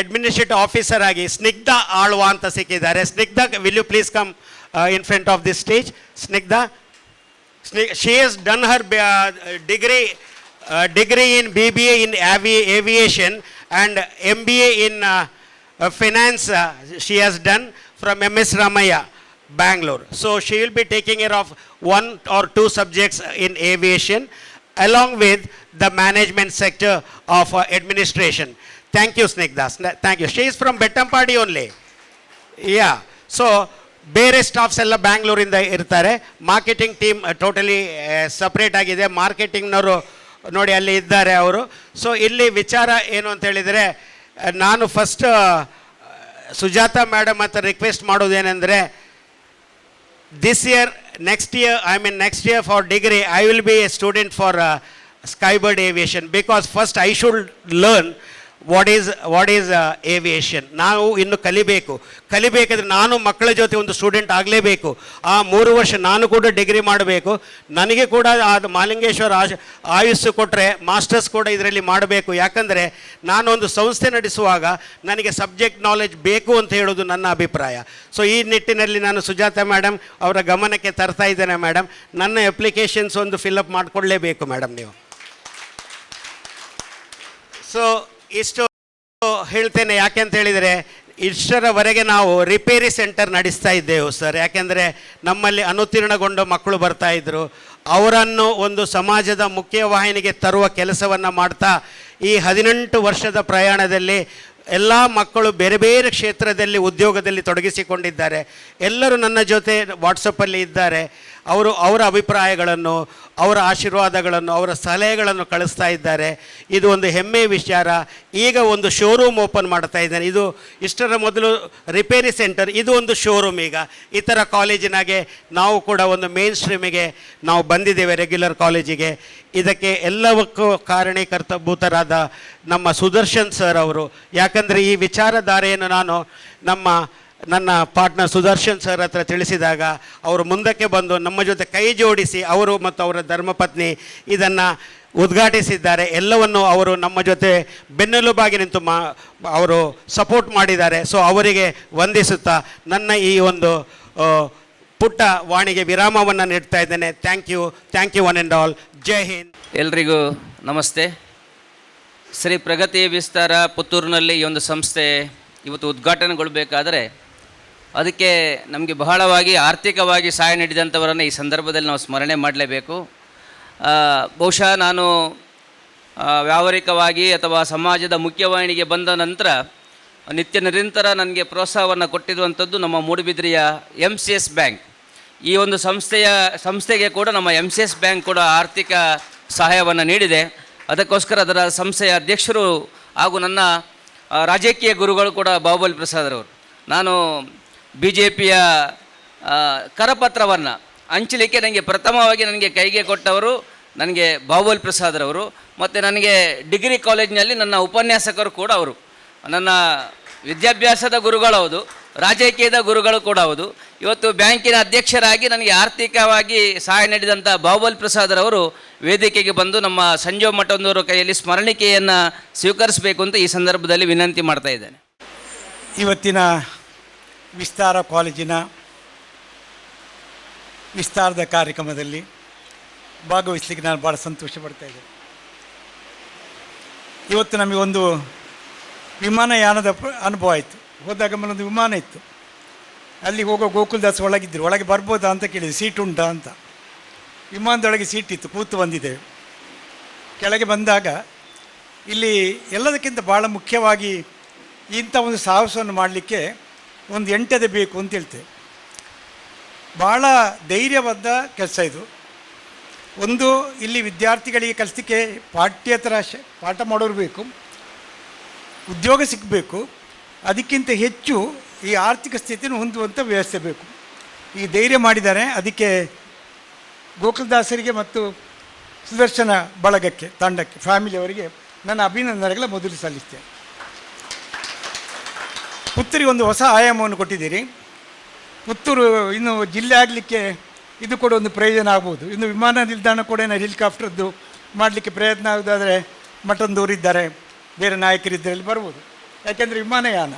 ಅಡ್ಮಿನಿಸ್ಟ್ರೇಟಿವ್ ಆಫೀಸರ್ ಆಗಿ ಸ್ನಿಗ್ಧಾ ಆಳ್ವಾ ಅಂತ ಸಿಕ್ಕಿದ್ದಾರೆ. Snigdha, will you please come in front of this stage? Snigdha, she has done her degree in BBA in aviation and MBA in finance she has done from MS Ramaya, Bangalore. So she will be taking care of 1 or 2 subjects in aviation along with the management sector of administration. Thank you, Snigdha. Thank you. She is from Bettampadi only. Yeah. So ಬೇರೆ ಸ್ಟಾಫ್ಸ್ ಎಲ್ಲ ಬ್ಯಾಂಗ್ಳೂರಿಂದ ಇರ್ತಾರೆ. ಮಾರ್ಕೆಟಿಂಗ್ ಟೀಮ್ ಟೋಟಲಿ ಸಪ್ರೇಟ್ ಆಗಿದೆ. ಮಾರ್ಕೆಟಿಂಗ್ನವರು ನೋಡಿ ಅಲ್ಲಿ ಇದ್ದಾರೆ ಅವರು. ಸೊ ಇಲ್ಲಿ ವಿಚಾರ ಏನು ಅಂತ ಹೇಳಿದರೆ, ನಾನು ಫಸ್ಟ್ ಸುಜಾತ ಮೇಡಮ್ ಹತ್ರ ರಿಕ್ವೆಸ್ಟ್ ಮಾಡೋದೇನೆಂದರೆ, this year next year for degree I will be a student for Skybird aviation, because first I should learn what is aviation. ನಾವು ಇನ್ನು ಕಲಿಬೇಕಾದ್ರೆ ನಾನು ಮಕ್ಕಳ ಜೊತೆ ಒಂದು ಸ್ಟೂಡೆಂಟ್ ಆಗಲೇಬೇಕು. ಆ 3 ವರ್ಷ ನಾನು ಕೂಡ ಡಿಗ್ರಿ ಮಾಡಬೇಕು. ನನಗೆ ಕೂಡ ಅದು ಮಾಲಿಂಗೇಶ್ವರ ಆಯುಸ್ಸು ಕೊಟ್ಟರೆ ಮಾಸ್ಟರ್ಸ್ ಕೂಡ ಇದರಲ್ಲಿ ಮಾಡಬೇಕು. ಯಾಕಂದರೆ ನಾನೊಂದು ಸಂಸ್ಥೆ ನಡೆಸುವಾಗ ನನಗೆ ಸಬ್ಜೆಕ್ಟ್ ನಾಲೆಜ್ ಬೇಕು ಅಂತ ಹೇಳೋದು ನನ್ನ ಅಭಿಪ್ರಾಯ. ಸೊ ಈ ನಿಟ್ಟಿನಲ್ಲಿ ನಾನು ಸುಜಾತ ಮೇಡಮ್ ಅವರ ಗಮನಕ್ಕೆ ತರ್ತಾ ಇದ್ದೇನೆ. ಮೇಡಮ್, ನನ್ನ ಅಪ್ಲಿಕೇಶನ್ಸ್ ಒಂದು ಫಿಲ್ಅಪ್ ಮಾಡಿಕೊಡ್ಲೇಬೇಕು ಮೇಡಮ್ ನೀವು. ಸೊ ಇಷ್ಟು ಹೇಳ್ತೇನೆ. ಯಾಕೆ ಅಂತ ಹೇಳಿದರೆ, ಇಷ್ಟರವರೆಗೆ ನಾವು ರಿಪೇರಿ ಸೆಂಟರ್ ನಡೆಸ್ತಾ ಇದ್ದೆವು ಸರ್. ಯಾಕೆಂದರೆ ನಮ್ಮಲ್ಲಿ ಅನುತ್ತೀರ್ಣಗೊಂಡ ಮಕ್ಕಳು ಬರ್ತಾಯಿದ್ರು. ಅವರನ್ನು ಒಂದು ಸಮಾಜದ ಮುಖ್ಯವಾಹಿನಿಗೆ ತರುವ ಕೆಲಸವನ್ನು ಮಾಡ್ತಾ ಈ 18 ವರ್ಷದ ಪ್ರಯಾಣದಲ್ಲಿ ಎಲ್ಲ ಮಕ್ಕಳು ಬೇರೆ ಬೇರೆ ಕ್ಷೇತ್ರದಲ್ಲಿ ಉದ್ಯೋಗದಲ್ಲಿ ತೊಡಗಿಸಿಕೊಂಡಿದ್ದಾರೆ. ಎಲ್ಲರೂ ನನ್ನ ಜೊತೆ ವಾಟ್ಸಪ್ಪಲ್ಲಿ ಇದ್ದಾರೆ. ಅವರ ಅಭಿಪ್ರಾಯಗಳನ್ನು, ಅವರ ಆಶೀರ್ವಾದಗಳನ್ನು, ಅವರ ಸಲಹೆಗಳನ್ನು ಕಳಿಸ್ತಾ ಇದ್ದಾರೆ. ಇದು ಒಂದು ಹೆಮ್ಮೆಯ ವಿಚಾರ. ಈಗ ಒಂದು ಶೋರೂಮ್ ಓಪನ್ ಮಾಡ್ತಾ ಇದ್ದೇನೆ. ಇದು ಇಷ್ಟರ ಮೊದಲು ರಿಪೇರಿ ಸೆಂಟರ್, ಇದು ಒಂದು ಶೋರೂಮ್. ಈಗ ಈ ಥರ ಕಾಲೇಜಿನಾಗೆ ನಾವು ಕೂಡ ಒಂದು ಮೇನ್ ಸ್ಟ್ರೀಮಿಗೆ ನಾವು ಬಂದಿದ್ದೇವೆ, ರೆಗ್ಯುಲರ್ ಕಾಲೇಜಿಗೆ. ಇದಕ್ಕೆ ಎಲ್ಲವಕ್ಕೂ ಕಾರಣೀಕರ್ತಭೂತರಾದ ನಮ್ಮ ಸುದರ್ಶನ್ ಸರ್ ಅವರು. ಯಾಕಂದರೆ ಈ ವಿಚಾರಧಾರೆಯನ್ನು ನಾನು ನನ್ನ ಪಾರ್ಟ್ನರ್ ಸುದರ್ಶನ್ ಸರ್ ಹತ್ರ ತಿಳಿಸಿದಾಗ ಅವರು ಮುಂದಕ್ಕೆ ಬಂದು ನಮ್ಮ ಜೊತೆ ಕೈ ಜೋಡಿಸಿ ಅವರು ಮತ್ತು ಅವರ ಧರ್ಮಪತ್ನಿ ಇದನ್ನು ಉದ್ಘಾಟಿಸಿದ್ದಾರೆ. ಎಲ್ಲವನ್ನು ಅವರು ನಮ್ಮ ಜೊತೆ ಬೆನ್ನೆಲುಬಾಗಿ ನಿಂತು ಅವರು ಸಪೋರ್ಟ್ ಮಾಡಿದ್ದಾರೆ. ಸೊ ಅವರಿಗೆ ವಂದಿಸುತ್ತಾ ನನ್ನ ಈ ಒಂದು ಪುಟ್ಟ ವಾಣಿಗೆ ವಿರಾಮವನ್ನು ನೀಡ್ತಾ ಇದ್ದೇನೆ. Thank you one and all. Jai Hind. ಎಲ್ರಿಗೂ ನಮಸ್ತೆ. ಶ್ರೀ ಪ್ರಗತಿ ವಿಸ್ತಾರ ಪುತ್ತೂರಿನಲ್ಲಿ ಈ ಒಂದು ಸಂಸ್ಥೆ ಇವತ್ತು ಉದ್ಘಾಟನೆಗೊಳ್ಳಬೇಕಾದರೆ ಅದಕ್ಕೆ ನಮಗೆ ಬಹಳವಾಗಿ ಆರ್ಥಿಕವಾಗಿ ಸಹಾಯ ನೀಡಿದಂಥವರನ್ನು ಈ ಸಂದರ್ಭದಲ್ಲಿ ನಾವು ಸ್ಮರಣೆ ಮಾಡಲೇಬೇಕು. ಬಹುಶಃ ನಾನು ವ್ಯಾವಹಾರಿಕವಾಗಿ ಅಥವಾ ಸಮಾಜದ ಮುಖ್ಯವಾಹಿನಿಗೆ ಬಂದ ನಂತರ ನಿರಂತರ ನನಗೆ ಪ್ರೋತ್ಸಾಹವನ್ನು ಕೊಟ್ಟಿರುವಂಥದ್ದು ನಮ್ಮ ಮೂಡುಬಿದಿರೆಯ MCS ಬ್ಯಾಂಕ್. ಈ ಒಂದು ಸಂಸ್ಥೆಗೆ ಕೂಡ ನಮ್ಮ MCS ಬ್ಯಾಂಕ್ ಕೂಡ ಆರ್ಥಿಕ ಸಹಾಯವನ್ನು ನೀಡಿದೆ. ಅದಕ್ಕೋಸ್ಕರ ಅದರ ಸಂಸ್ಥೆಯ ಅಧ್ಯಕ್ಷರು ಹಾಗೂ ನನ್ನ ರಾಜಕೀಯ ಗುರುಗಳು ಕೂಡ ಬಾಹುಬಲಿ ಪ್ರಸಾದರವರು. ನಾನು BJPಯ ಕರಪತ್ರವನ್ನು ಹಂಚಲಿಕ್ಕೆ ಪ್ರಥಮವಾಗಿ ನನಗೆ ಕೈಗೆ ಕೊಟ್ಟವರು ನನಗೆ ಬಾಹುಬಲಿ ಪ್ರಸಾದರವರು. ಮತ್ತು ನನಗೆ ಡಿಗ್ರಿ ಕಾಲೇಜಿನಲ್ಲಿ ನನ್ನ ಉಪನ್ಯಾಸಕರು ಕೂಡ ಅವರು. ನನ್ನ ವಿದ್ಯಾಭ್ಯಾಸದ ಗುರುಗಳು ಹೌದು, ರಾಜಕೀಯದ ಗುರುಗಳು ಕೂಡ ಹೌದು. ಇವತ್ತು ಬ್ಯಾಂಕಿನ ಅಧ್ಯಕ್ಷರಾಗಿ ನನಗೆ ಆರ್ಥಿಕವಾಗಿ ಸಹಾಯ ನೀಡಿದಂಥ ಬಾಹುಬಲಿ ಪ್ರಸಾದರವರು ವೇದಿಕೆಗೆ ಬಂದು ನಮ್ಮ ಸಂಜೀವ ಮಠದವರ ಕೈಯಲ್ಲಿ ಸ್ಮರಣಿಕೆಯನ್ನು ಸ್ವೀಕರಿಸಬೇಕು ಅಂತ ಈ ಸಂದರ್ಭದಲ್ಲಿ ವಿನಂತಿ ಮಾಡ್ತಾ ಇದ್ದೇನೆ. ಇವತ್ತಿನ ವಿಸ್ತಾರ ಕಾಲೇಜಿನ ವಿಸ್ತಾರದ ಕಾರ್ಯಕ್ರಮದಲ್ಲಿ ಭಾಗವಹಿಸಲಿಕ್ಕೆ ನಾನು ಭಾಳ ಸಂತೋಷ ಪಡ್ತಾ ಇದ್ದೇನೆ. ಇವತ್ತು ನಮಗೊಂದು ವಿಮಾನಯಾನದ ಅನುಭವ ಆಯಿತು. ಹೋದಾಗ ಒಂದು ವಿಮಾನ ಇತ್ತು, ಅಲ್ಲಿ ಹೋಗೋ ಗೋಕುಲ್ದಾಸ್ ಒಳಗಿದ್ದರು. ಒಳಗೆ ಬರ್ಬೋದಾ ಅಂತ ಕೇಳಿದ್ರು, ಸೀಟ್ ಉಂಟಾ ಅಂತ. ವಿಮಾನದೊಳಗೆ ಸೀಟಿತ್ತು, ಕೂತು ಬಂದಿದ್ದೇವೆ. ಕೆಳಗೆ ಬಂದಾಗ ಇಲ್ಲಿ ಎಲ್ಲದಕ್ಕಿಂತ ಭಾಳ ಮುಖ್ಯವಾಗಿ ಇಂಥ ಒಂದು ಸಾಹಸವನ್ನು ಮಾಡಲಿಕ್ಕೆ ಒಂದು ಎಂಟದೆ ಬೇಕು ಅಂತ ಹೇಳ್ತೇವೆ. ಭಾಳ ಧೈರ್ಯವಾದ ಕೆಲಸ ಇದು. ಒಂದು ಇಲ್ಲಿ ವಿದ್ಯಾರ್ಥಿಗಳಿಗೆ ಕಲಿಸಲಿಕ್ಕೆ ಪಾಠ್ಯೇತರ ಪಾಠ ಮಾಡೋರು ಬೇಕು, ಉದ್ಯೋಗ ಸಿಗಬೇಕು, ಅದಕ್ಕಿಂತ ಹೆಚ್ಚು ಈ ಆರ್ಥಿಕ ಸ್ಥಿತಿಯನ್ನು ಹೊಂದುವಂಥ ವ್ಯವಸ್ಥೆ ಬೇಕು. ಈ ಧೈರ್ಯ ಮಾಡಿದ್ದಾರೆ. ಅದಕ್ಕೆ ಗೋಕುಲದಾಸರಿಗೆ ಮತ್ತು ಸುದರ್ಶನ ಬಳಗಕ್ಕೆ, ತಂಡಕ್ಕೆ, ಫ್ಯಾಮಿಲಿಯವರಿಗೆ ನನ್ನ ಅಭಿನಂದನೆಗಳ ಮೊದಲು ಸಲ್ಲಿಸ್ತೇನೆ. ಪುತ್ತೂರಿಗೆ ಒಂದು ಹೊಸ ಆಯಾಮವನ್ನು ಕೊಟ್ಟಿದ್ದೀರಿ. ಪುತ್ತೂರು ಇನ್ನು ಜಿಲ್ಲೆ ಆಗಲಿಕ್ಕೆ ಇದು ಕೂಡ ಒಂದು ಪ್ರಯೋಜನ ಆಗ್ಬೋದು. ಇನ್ನು ವಿಮಾನ ನಿಲ್ದಾಣ ಕೂಡ ಹೆಲಿಕಾಪ್ಟರ್ದು ಮಾಡಲಿಕ್ಕೆ ಪ್ರಯತ್ನ ಆಗೋದಾದರೆ ಮಠದವರಿದ್ದಾರೆ, ಬೇರೆ ನಾಯಕರಿದ್ದಲ್ಲಿ ಬರ್ಬೋದು. ಯಾಕೆಂದರೆ ವಿಮಾನಯಾನ.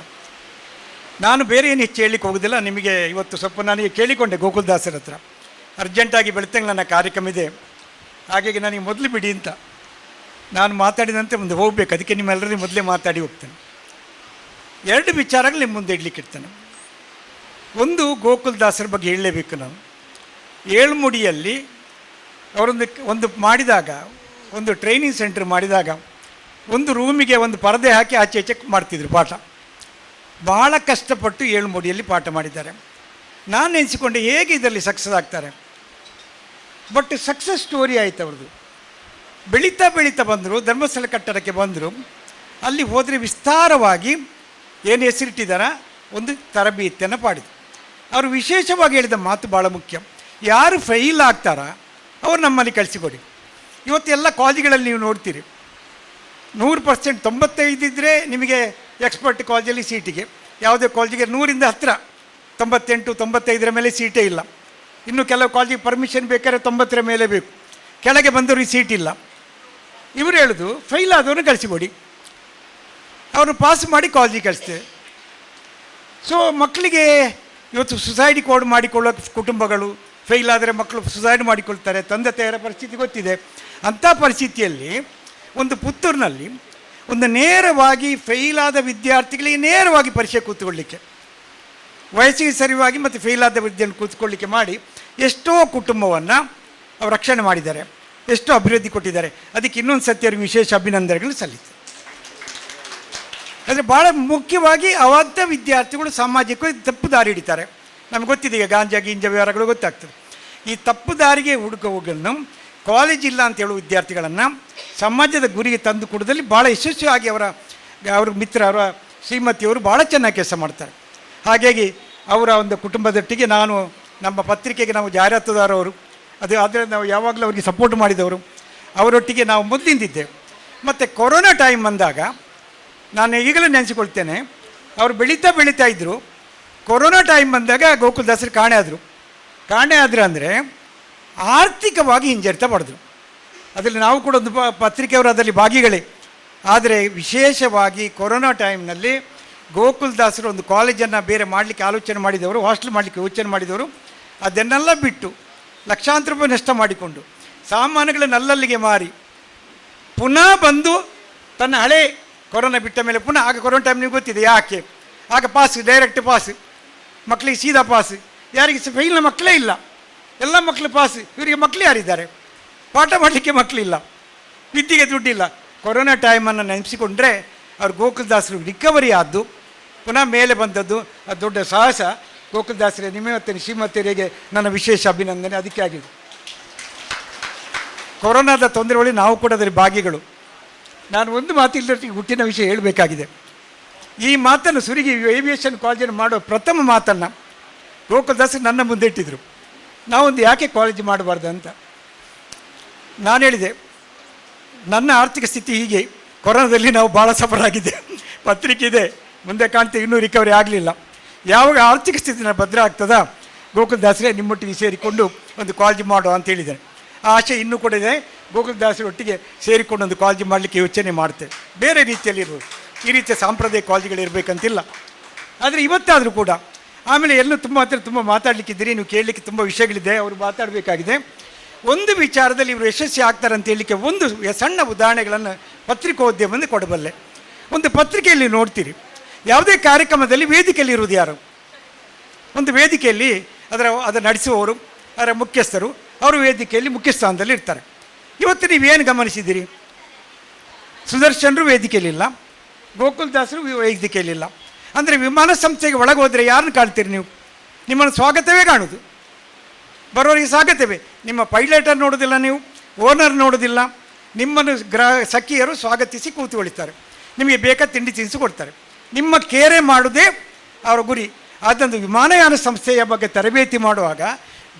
ನಾನು ಬೇರೆ ಏನು ಹೆಚ್ಚು ಹೇಳಲಿಕ್ಕೆ ಹೋಗೋದಿಲ್ಲ. ನಿಮಗೆ ಇವತ್ತು ಸ್ವಲ್ಪ ನನಗೆ ಕೇಳಿಕೊಂಡೆ ಗೋಕುಲದಾಸರ ಹತ್ರ, ಅರ್ಜೆಂಟಾಗಿ ಬೆಳ್ತಂಗೆ ನನ್ನ ಕಾರ್ಯಕ್ರಮ ಇದೆ, ಹಾಗಾಗಿ ನನಗೆ ಮೊದಲು ಬಿಡಿ ಅಂತ. ನಾನು ಮಾತಾಡಿದಂತೆ ಮುಂದೆ ಹೋಗಬೇಕು, ಅದಕ್ಕೆ ನಿಮ್ಮೆಲ್ಲರಿಗೂ ಮೊದಲೇ ಮಾತಾಡಿ ಹೋಗ್ತೇನೆ. 2 ವಿಚಾರಗಳು ನಿಮ್ಮ ಮುಂದೆ ಇಡ್ಲಿಕ್ಕೆ ಇರ್ತೇನೆ. ಒಂದು, ಗೋಕುಲದಾಸರ ಬಗ್ಗೆ ಹೇಳಲೇಬೇಕು. ನಾನು ಏಳ್ಮುಡಿಯಲ್ಲಿ ಒಂದು ಮಾಡಿದಾಗ, ಒಂದು ಟ್ರೈನಿಂಗ್ ಸೆಂಟರ್ ಮಾಡಿದಾಗ, ಒಂದು ರೂಮಿಗೆ ಒಂದು ಪರದೆ ಹಾಕಿ ಆಚೆ ಈಚೆ ಮಾಡ್ತಿದ್ರು ಪಾಠ. ಭಾಳ ಕಷ್ಟಪಟ್ಟು ಏಳ್ಮುಡಿಯಲ್ಲಿ ಪಾಠ ಮಾಡಿದ್ದಾರೆ. ನಾನು ನೆನೆಸಿಕೊಂಡೆ ಹೇಗೆ ಇದರಲ್ಲಿ ಸಕ್ಸಸ್ ಆಗ್ತಾರೆ. ಬಟ್ ಸಕ್ಸಸ್ ಸ್ಟೋರಿ ಆಯಿತು ಅವ್ರದ್ದು. ಬೆಳೀತಾ ಬೆಳೀತಾ ಬಂದರು, ಧರ್ಮಸ್ಥಳ ಕಟ್ಟಡಕ್ಕೆ ಬಂದರು. ಅಲ್ಲಿ ಹೋದರೆ ವಿಸ್ತಾರವಾಗಿ ಏನು ಹೆಸರಿಟ್ಟಿದ್ದಾರ, ಒಂದು ತರಬೇತಿಯನ್ನು ಮಾಡಿದ್ರು. ಅವರು ವಿಶೇಷವಾಗಿ ಹೇಳಿದ ಮಾತು ಭಾಳ ಮುಖ್ಯ. ಯಾರು ಫೈಲ್ ಆಗ್ತಾರ ಅವ್ರು ನಮ್ಮಲ್ಲಿ ಕಳಿಸಿಕೊಡಿ. ಇವತ್ತೆಲ್ಲ ಕಾಲೇಜುಗಳಲ್ಲಿ ನೀವು ನೋಡ್ತೀರಿ, 100% 95 ಇದ್ದರೆ ನಿಮಗೆ ಎಕ್ಸ್ಪರ್ಟ್ ಕಾಲೇಜಲ್ಲಿ ಸೀಟಿಗೆ, ಯಾವುದೇ ಕಾಲೇಜಿಗೆ 100ರಿಂದ 98, 95 ಮೇಲೆ ಸೀಟೇ ಇಲ್ಲ. ಇನ್ನು ಕೆಲವು ಕಾಲೇಜಿಗೆ ಪರ್ಮಿಷನ್ ಬೇಕಾದ್ರೆ 90 ಮೇಲೆ ಬೇಕು. ಕೆಳಗೆ ಬಂದವ್ರಿಗೆ ಸೀಟ್ ಇಲ್ಲ. ಇವರು ಹೇಳೋದು ಫೈಲ್ ಆದವ್ರನ್ನ ಕಳಿಸಿಕೊಡಿ, ಅವ್ರನ್ನ ಪಾಸ್ ಮಾಡಿ ಕಾಲೇಜಿಗೆ ಕಳಿಸ್ತೇವೆ. ಸೊ ಮಕ್ಕಳಿಗೆ ಇವತ್ತು ಸುಸೈಡ್ ಕೋಡ್ ಮಾಡಿಕೊಳ್ಳೋ ಕುಟುಂಬಗಳು, ಫೇಲ್ ಆದರೆ ಮಕ್ಕಳು ಸುಸೈಡ್ ಮಾಡಿಕೊಳ್ತಾರೆ. ತಂದೆ ತಾಯಿಯರ ಪರಿಸ್ಥಿತಿ ಗೊತ್ತಿದೆ. ಅಂಥ ಪರಿಸ್ಥಿತಿಯಲ್ಲಿ ಒಂದು ಪುತ್ತೂರಿನಲ್ಲಿ ಒಂದು ನೇರವಾಗಿ ಫೇಲಾದ ವಿದ್ಯಾರ್ಥಿಗಳಿಗೆ ನೇರವಾಗಿ ಪರೀಕ್ಷೆ ಕೂತ್ಕೊಳ್ಳಿಕ್ಕೆ, ವಯಸ್ಸಿಗೆ ಸರಿಯಾಗಿ ಮತ್ತು ಫೇಲಾದ ವಿದ್ಯೆಯನ್ನು ಕೂತ್ಕೊಳ್ಳಿಕ್ಕೆ ಮಾಡಿ ಎಷ್ಟೋ ಕುಟುಂಬವನ್ನು ಅವರು ರಕ್ಷಣೆ ಮಾಡಿದ್ದಾರೆ, ಎಷ್ಟೋ ಅಭಿವೃದ್ಧಿ ಕೊಟ್ಟಿದ್ದಾರೆ. ಅದಕ್ಕೆ ಇನ್ನೊಂದು ಸತಿ ಅವರಿಗೆ ವಿಶೇಷ ಅಭಿನಂದನೆಗಳು ಸಲ್ಲಿಸ್ತಾರೆ. ಅಂದರೆ ಭಾಳ ಮುಖ್ಯವಾಗಿ ಅವಂಥ ವಿದ್ಯಾರ್ಥಿಗಳು ಸಾಮಾಜಿಕವಾಗಿ ತಪ್ಪು ದಾರಿ ಹಿಡಿತಾರೆ. ನಮ್ಗೆ ಗೊತ್ತಿದೆ, ಈಗ ಗಾಂಜಾ ಗೀಂಜಾ ವ್ಯವಹಾರಗಳು ಗೊತ್ತಾಗ್ತದೆ. ಈ ತಪ್ಪು ದಾರಿಗೆ ಹುಡುಕುವುಗಳನ್ನು ಕಾಲೇಜ್ ಇಲ್ಲ ಅಂತ ಹೇಳುವ ವಿದ್ಯಾರ್ಥಿಗಳನ್ನು ಸಮಾಜದ ಗುರಿಗೆ ತಂದು ಕೊಡೋದಲ್ಲಿ ಭಾಳ ಯಶಸ್ವಿಯಾಗಿ ಅವರ ಮಿತ್ರ, ಅವರ ಶ್ರೀಮತಿಯವರು ಭಾಳ ಚೆನ್ನಾಗಿ ಕೆಲಸ ಮಾಡ್ತಾರೆ. ಹಾಗಾಗಿ ಅವರ ಒಂದು ಕುಟುಂಬದೊಟ್ಟಿಗೆ ನಾನು, ನಮ್ಮ ಪತ್ರಿಕೆಗೆ ನಾವು ಜಾಹೀರಾತುದಾರವರು, ಆದರೆ ನಾವು ಯಾವಾಗಲೂ ಅವರಿಗೆ ಸಪೋರ್ಟ್ ಮಾಡಿದವರು, ಅವರೊಟ್ಟಿಗೆ ನಾವು ಮೊದಲಿಂದಿದ್ದೇವೆ. ಮತ್ತು ಕೊರೋನಾ ಟೈಮ್ ಬಂದಾಗ ನಾನು ಈಗಲೂ ನೆನೆಸಿಕೊಳ್ತೇನೆ, ಅವರು ಬೆಳೀತಾ ಇದ್ದರು. ಕೊರೋನಾ ಟೈಮ್ ಬಂದಾಗ ಗೋಕುಲದಾಸರು ಕಾಣೆ ಆದರು ಅಂದರೆ ಆರ್ಥಿಕವಾಗಿ ಹಿಂಜರಿತ ಪಡೆದರು. ಅದರಲ್ಲಿ ನಾವು ಕೂಡ ಒಂದು ಪತ್ರಿಕೆಯವರು ಅದರಲ್ಲಿ ಭಾಗಿಗಳೇ. ಆದರೆ ವಿಶೇಷವಾಗಿ ಕೊರೋನಾ ಟೈಮ್ನಲ್ಲಿ ಗೋಕುಲದಾಸರು ಒಂದು ಕಾಲೇಜನ್ನು ಬೇರೆ ಮಾಡಲಿಕ್ಕೆ ಆಲೋಚನೆ ಮಾಡಿದವರು, ಹಾಸ್ಟೆಲ್ ಮಾಡಲಿಕ್ಕೆ ಯೋಚನೆ ಮಾಡಿದವರು. ಅದನ್ನೆಲ್ಲ ಬಿಟ್ಟು ಲಕ್ಷಾಂತರ ರೂಪಾಯಿ ನಷ್ಟ ಮಾಡಿಕೊಂಡು ಸಾಮಾನುಗಳನ್ನು ಅಲ್ಲಲ್ಲಿಗೆ ಮಾರಿ ಪುನಃ ಬಂದು ತನ್ನ ಹಳೆ ಕೊರೋನಾ ಬಿಟ್ಟ ಮೇಲೆ ಪುನಃ, ಆಗ ಕೊರೋನಾ ಟೈಮ್ ನಿಮಗೆ ಗೊತ್ತಿದೆ ಯಾಕೆ, ಆಗ ಪಾಸ್, ಡೈರೆಕ್ಟ್ ಪಾಸ್, ಮಕ್ಕಳಿಗೆ ಸೀದಾ ಪಾಸ್, ಯಾರಿಗೆ ಫೈಲ್ನ ಮಕ್ಕಳೇ ಇಲ್ಲ, ಎಲ್ಲ ಮಕ್ಕಳು ಪಾಸ್. ಇವರಿಗೆ ಮಕ್ಕಳು ಯಾರಿದ್ದಾರೆ, ಪಾಠ ಮಾಡಲಿಕ್ಕೆ ಮಕ್ಕಳಿಲ್ಲ, ವಿದ್ಯೆಗೆ ದುಡ್ಡಿಲ್ಲ. ಕೊರೋನಾ ಟೈಮನ್ನು ನೆನೆಸಿಕೊಂಡ್ರೆ ಅವ್ರು ಗೋಕುಲದಾಸರು ರಿಕವರಿ ಆದ್ದು, ಪುನಃ ಮೇಲೆ ಬಂದದ್ದು ಅದು ದೊಡ್ಡ ಸಾಹಸ. ಗೋಕುಲದಾಸರೇ, ನಿಮ್ಮ ಮತ್ತು ಶ್ರೀಮತಿಯರಿಗೆ ನನ್ನ ವಿಶೇಷ ಅಭಿನಂದನೆ. ಅದಕ್ಕೆ ಆಗಿದೆ ಕೊರೋನಾದ ತೊಂದರೆ ಒಳಗೆ ನಾವು ಕೂಡ ಅದರ ಭಾಗಿಗಳು. ನಾನು ಒಂದು ಮಾತಿಲ್ಲದೊಟ್ಟಿಗೆ ಹುಟ್ಟಿನ ವಿಷಯ ಹೇಳಬೇಕಾಗಿದೆ. ಈ ಮಾತನ್ನು ಸುರಿಗಿ ಏವಿಯೇಷನ್ ಕಾಲೇಜನ್ನು ಮಾಡೋ ಪ್ರಥಮ ಮಾತನ್ನು ಗೋಕುಲದಾಸರು ನನ್ನ ಮುಂದೆ ಇಟ್ಟಿದ್ರು. ನಾವೊಂದು ಯಾಕೆ ಕಾಲೇಜ್ ಮಾಡಬಾರ್ದು ಅಂತ ನಾನು ಹೇಳಿದೆ. ನನ್ನ ಆರ್ಥಿಕ ಸ್ಥಿತಿ ಹೀಗೆ, ಕೊರೋನಾದಲ್ಲಿ ನಾವು ಭಾಳ ಸಫರ್ ಆಗಿದೆ, ಪತ್ರಿಕೆ ಇದೆ, ಮುಂದೆ ಕಾಣ್ತೀವಿ, ಇನ್ನೂ ರಿಕವರಿ ಆಗಲಿಲ್ಲ. ಯಾವಾಗ ಆರ್ಥಿಕ ಸ್ಥಿತಿನ ಭದ್ರ ಆಗ್ತದ, ಗೋಕುಲದಾಸರೇ ನಿಮ್ಮೊಟ್ಟಿಗೆ ಸೇರಿಕೊಂಡು ಒಂದು ಕಾಲೇಜ್ ಮಾಡುವ ಅಂತ ಹೇಳಿದ್ದೇನೆ. ಆ ಆಶೆ ಇನ್ನೂ ಕೂಡ ಇದೆ. ಗೋಕುಲದಾಸರೊಟ್ಟಿಗೆ ಸೇರಿಕೊಂಡು ಒಂದು ಕಾಲೇಜ್ ಮಾಡಲಿಕ್ಕೆ ಯೋಚನೆ ಮಾಡ್ತೇವೆ. ಬೇರೆ ರೀತಿಯಲ್ಲಿ ಇರ್ಬೋದು, ಈ ರೀತಿಯ ಸಾಂಪ್ರದಾಯಿಕ ಕಾಲೇಜುಗಳಿರಬೇಕಂತಿಲ್ಲ. ಆದರೆ ಇವತ್ತಾದರೂ ಕೂಡ ಆಮೇಲೆ ಎಲ್ಲೂ ತುಂಬ ಮಾತಾಡಲಿಕ್ಕಿದ್ದೀರಿ, ನೀವು ಕೇಳಲಿಕ್ಕೆ ತುಂಬ ವಿಷಯಗಳಿದೆ, ಅವರು ಮಾತಾಡಬೇಕಾಗಿದೆ. ಒಂದು ವಿಚಾರದಲ್ಲಿ ಇವರು ಯಶಸ್ವಿ ಆಗ್ತಾರೆ ಅಂತ ಹೇಳಲಿಕ್ಕೆ ಒಂದು ಸಣ್ಣ ಉದಾಹರಣೆಗಳನ್ನು ಪತ್ರಿಕೋದ್ಯಮದಿಂದ ಕೊಡಬಲ್ಲೆ. ಒಂದು ಪತ್ರಿಕೆಯಲ್ಲಿ ನೋಡ್ತೀರಿ, ಯಾವುದೇ ಕಾರ್ಯಕ್ರಮದಲ್ಲಿ ವೇದಿಕೆಯಲ್ಲಿ ಇರುವುದು ಯಾರು, ಒಂದು ವೇದಿಕೆಯಲ್ಲಿ ಅದರ ನಡೆಸುವವರು, ಅದರ ಮುಖ್ಯಸ್ಥರು, ಅವರು ವೇದಿಕೆಯಲ್ಲಿ ಮುಖ್ಯ ಸ್ಥಾನದಲ್ಲಿ ಇರ್ತಾರೆ. ಇವತ್ತು ನೀವೇನು ಗಮನಿಸಿದ್ದೀರಿ, ಸುದರ್ಶನರು ವೇದಿಕೆಯಲ್ಲಿಲ್ಲ, ಗೋಕುಲದಾಸರು ವೇದಿಕೆಯಲ್ಲಿಲ್ಲ. ಅಂದರೆ ವಿಮಾನ ಸಂಸ್ಥೆಗೆ ಒಳಗೆ ಹೋದರೆ ಯಾರನ್ನು ಕಾಣ್ತೀರಿ ನೀವು, ನಿಮ್ಮನ್ನು ಸ್ವಾಗತವೇ ಕಾಣುವುದು. ಬರೋರಿಗೆ ಸ್ವಾಗತವೇ. ನಿಮ್ಮ ಪೈಲಟರ್ ನೋಡೋದಿಲ್ಲ, ನೀವು ಓನರ್ ನೋಡೋದಿಲ್ಲ, ನಿಮ್ಮನ್ನು ಸಖಿಯರು ಸ್ವಾಗತಿಸಿ ಕೂತುಕೊಳ್ತಾರೆ, ನಿಮಗೆ ಬೇಕಾದ ತಿಂಡಿ ತಿನಿಸು ಕೊಡ್ತಾರೆ. ನಿಮ್ಮ ಕೇರೆ ಮಾಡೋದೇ ಅವರ ಗುರಿ. ಆದ್ದರಿಂದ ವಿಮಾನಯಾನ ಸಂಸ್ಥೆಯ ಬಗ್ಗೆ ತರಬೇತಿ ಮಾಡುವಾಗ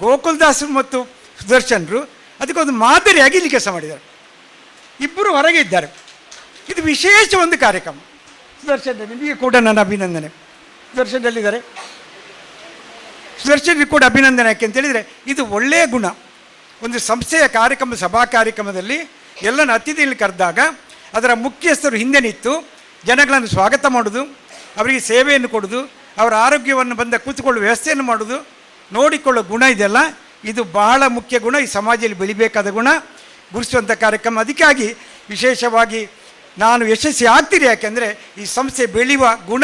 ಗೋಕುಲ್ದಾಸರು ಮತ್ತು ಸುದರ್ಶನರು ಅದಕ್ಕೊಂದು ಮಾದರಿಯಾಗಿ ಇಲ್ಲಿ ಕೆಲಸ ಮಾಡಿದ್ದಾರೆ. ಇಬ್ಬರು ಹೊರಗೆ ಇದ್ದಾರೆ. ಇದು ವಿಶೇಷ ಒಂದು ಕಾರ್ಯಕ್ರಮ. ಸುದರ್ಶನ್ ನಿಮಗೆ ಕೂಡ ನನ್ನ ಅಭಿನಂದನೆ. ಸುದರ್ಶನಲ್ಲಿದ್ದಾರೆ, ಸುದರ್ಶನಿಗೆ ಕೂಡ ಅಭಿನಂದನೆ. ಯಾಕೆ ಅಂತೇಳಿದರೆ ಇದು ಒಳ್ಳೆಯ ಗುಣ. ಒಂದು ಸಂಸ್ಥೆಯ ಕಾರ್ಯಕ್ರಮ, ಸಭಾ ಕಾರ್ಯಕ್ರಮದಲ್ಲಿ ಎಲ್ಲನ ಅತಿಥಿಗಳು ಕರೆದಾಗ ಅದರ ಮುಖ್ಯಸ್ಥರು ಹಿಂದೆ ನಿಂತು ಜನಗಳನ್ನು ಸ್ವಾಗತ ಮಾಡೋದು, ಅವರಿಗೆ ಸೇವೆಯನ್ನು ಕೊಡೋದು, ಅವರ ಆರೋಗ್ಯವನ್ನು ಬಂದ ಕೂತ್ಕೊಳ್ಳುವ ವ್ಯವಸ್ಥೆಯನ್ನು ಮಾಡೋದು, ನೋಡಿಕೊಳ್ಳೋ ಗುಣ ಇದೆಲ್ಲ, ಇದು ಬಹಳ ಮುಖ್ಯ ಗುಣ. ಈ ಸಮಾಜದಲ್ಲಿ ಬೆಳಿಬೇಕಾದ ಗುಣ, ಗುರುಸುವಂಥ ಕಾರ್ಯಕ್ರಮ. ಅದಕ್ಕಾಗಿ ವಿಶೇಷವಾಗಿ ನಾನು ಯಶಸ್ವಿ ಆಗ್ತೀರಿ. ಯಾಕೆಂದರೆ ಈ ಸಂಸ್ಥೆ ಬೆಳೆಯುವ ಗುಣ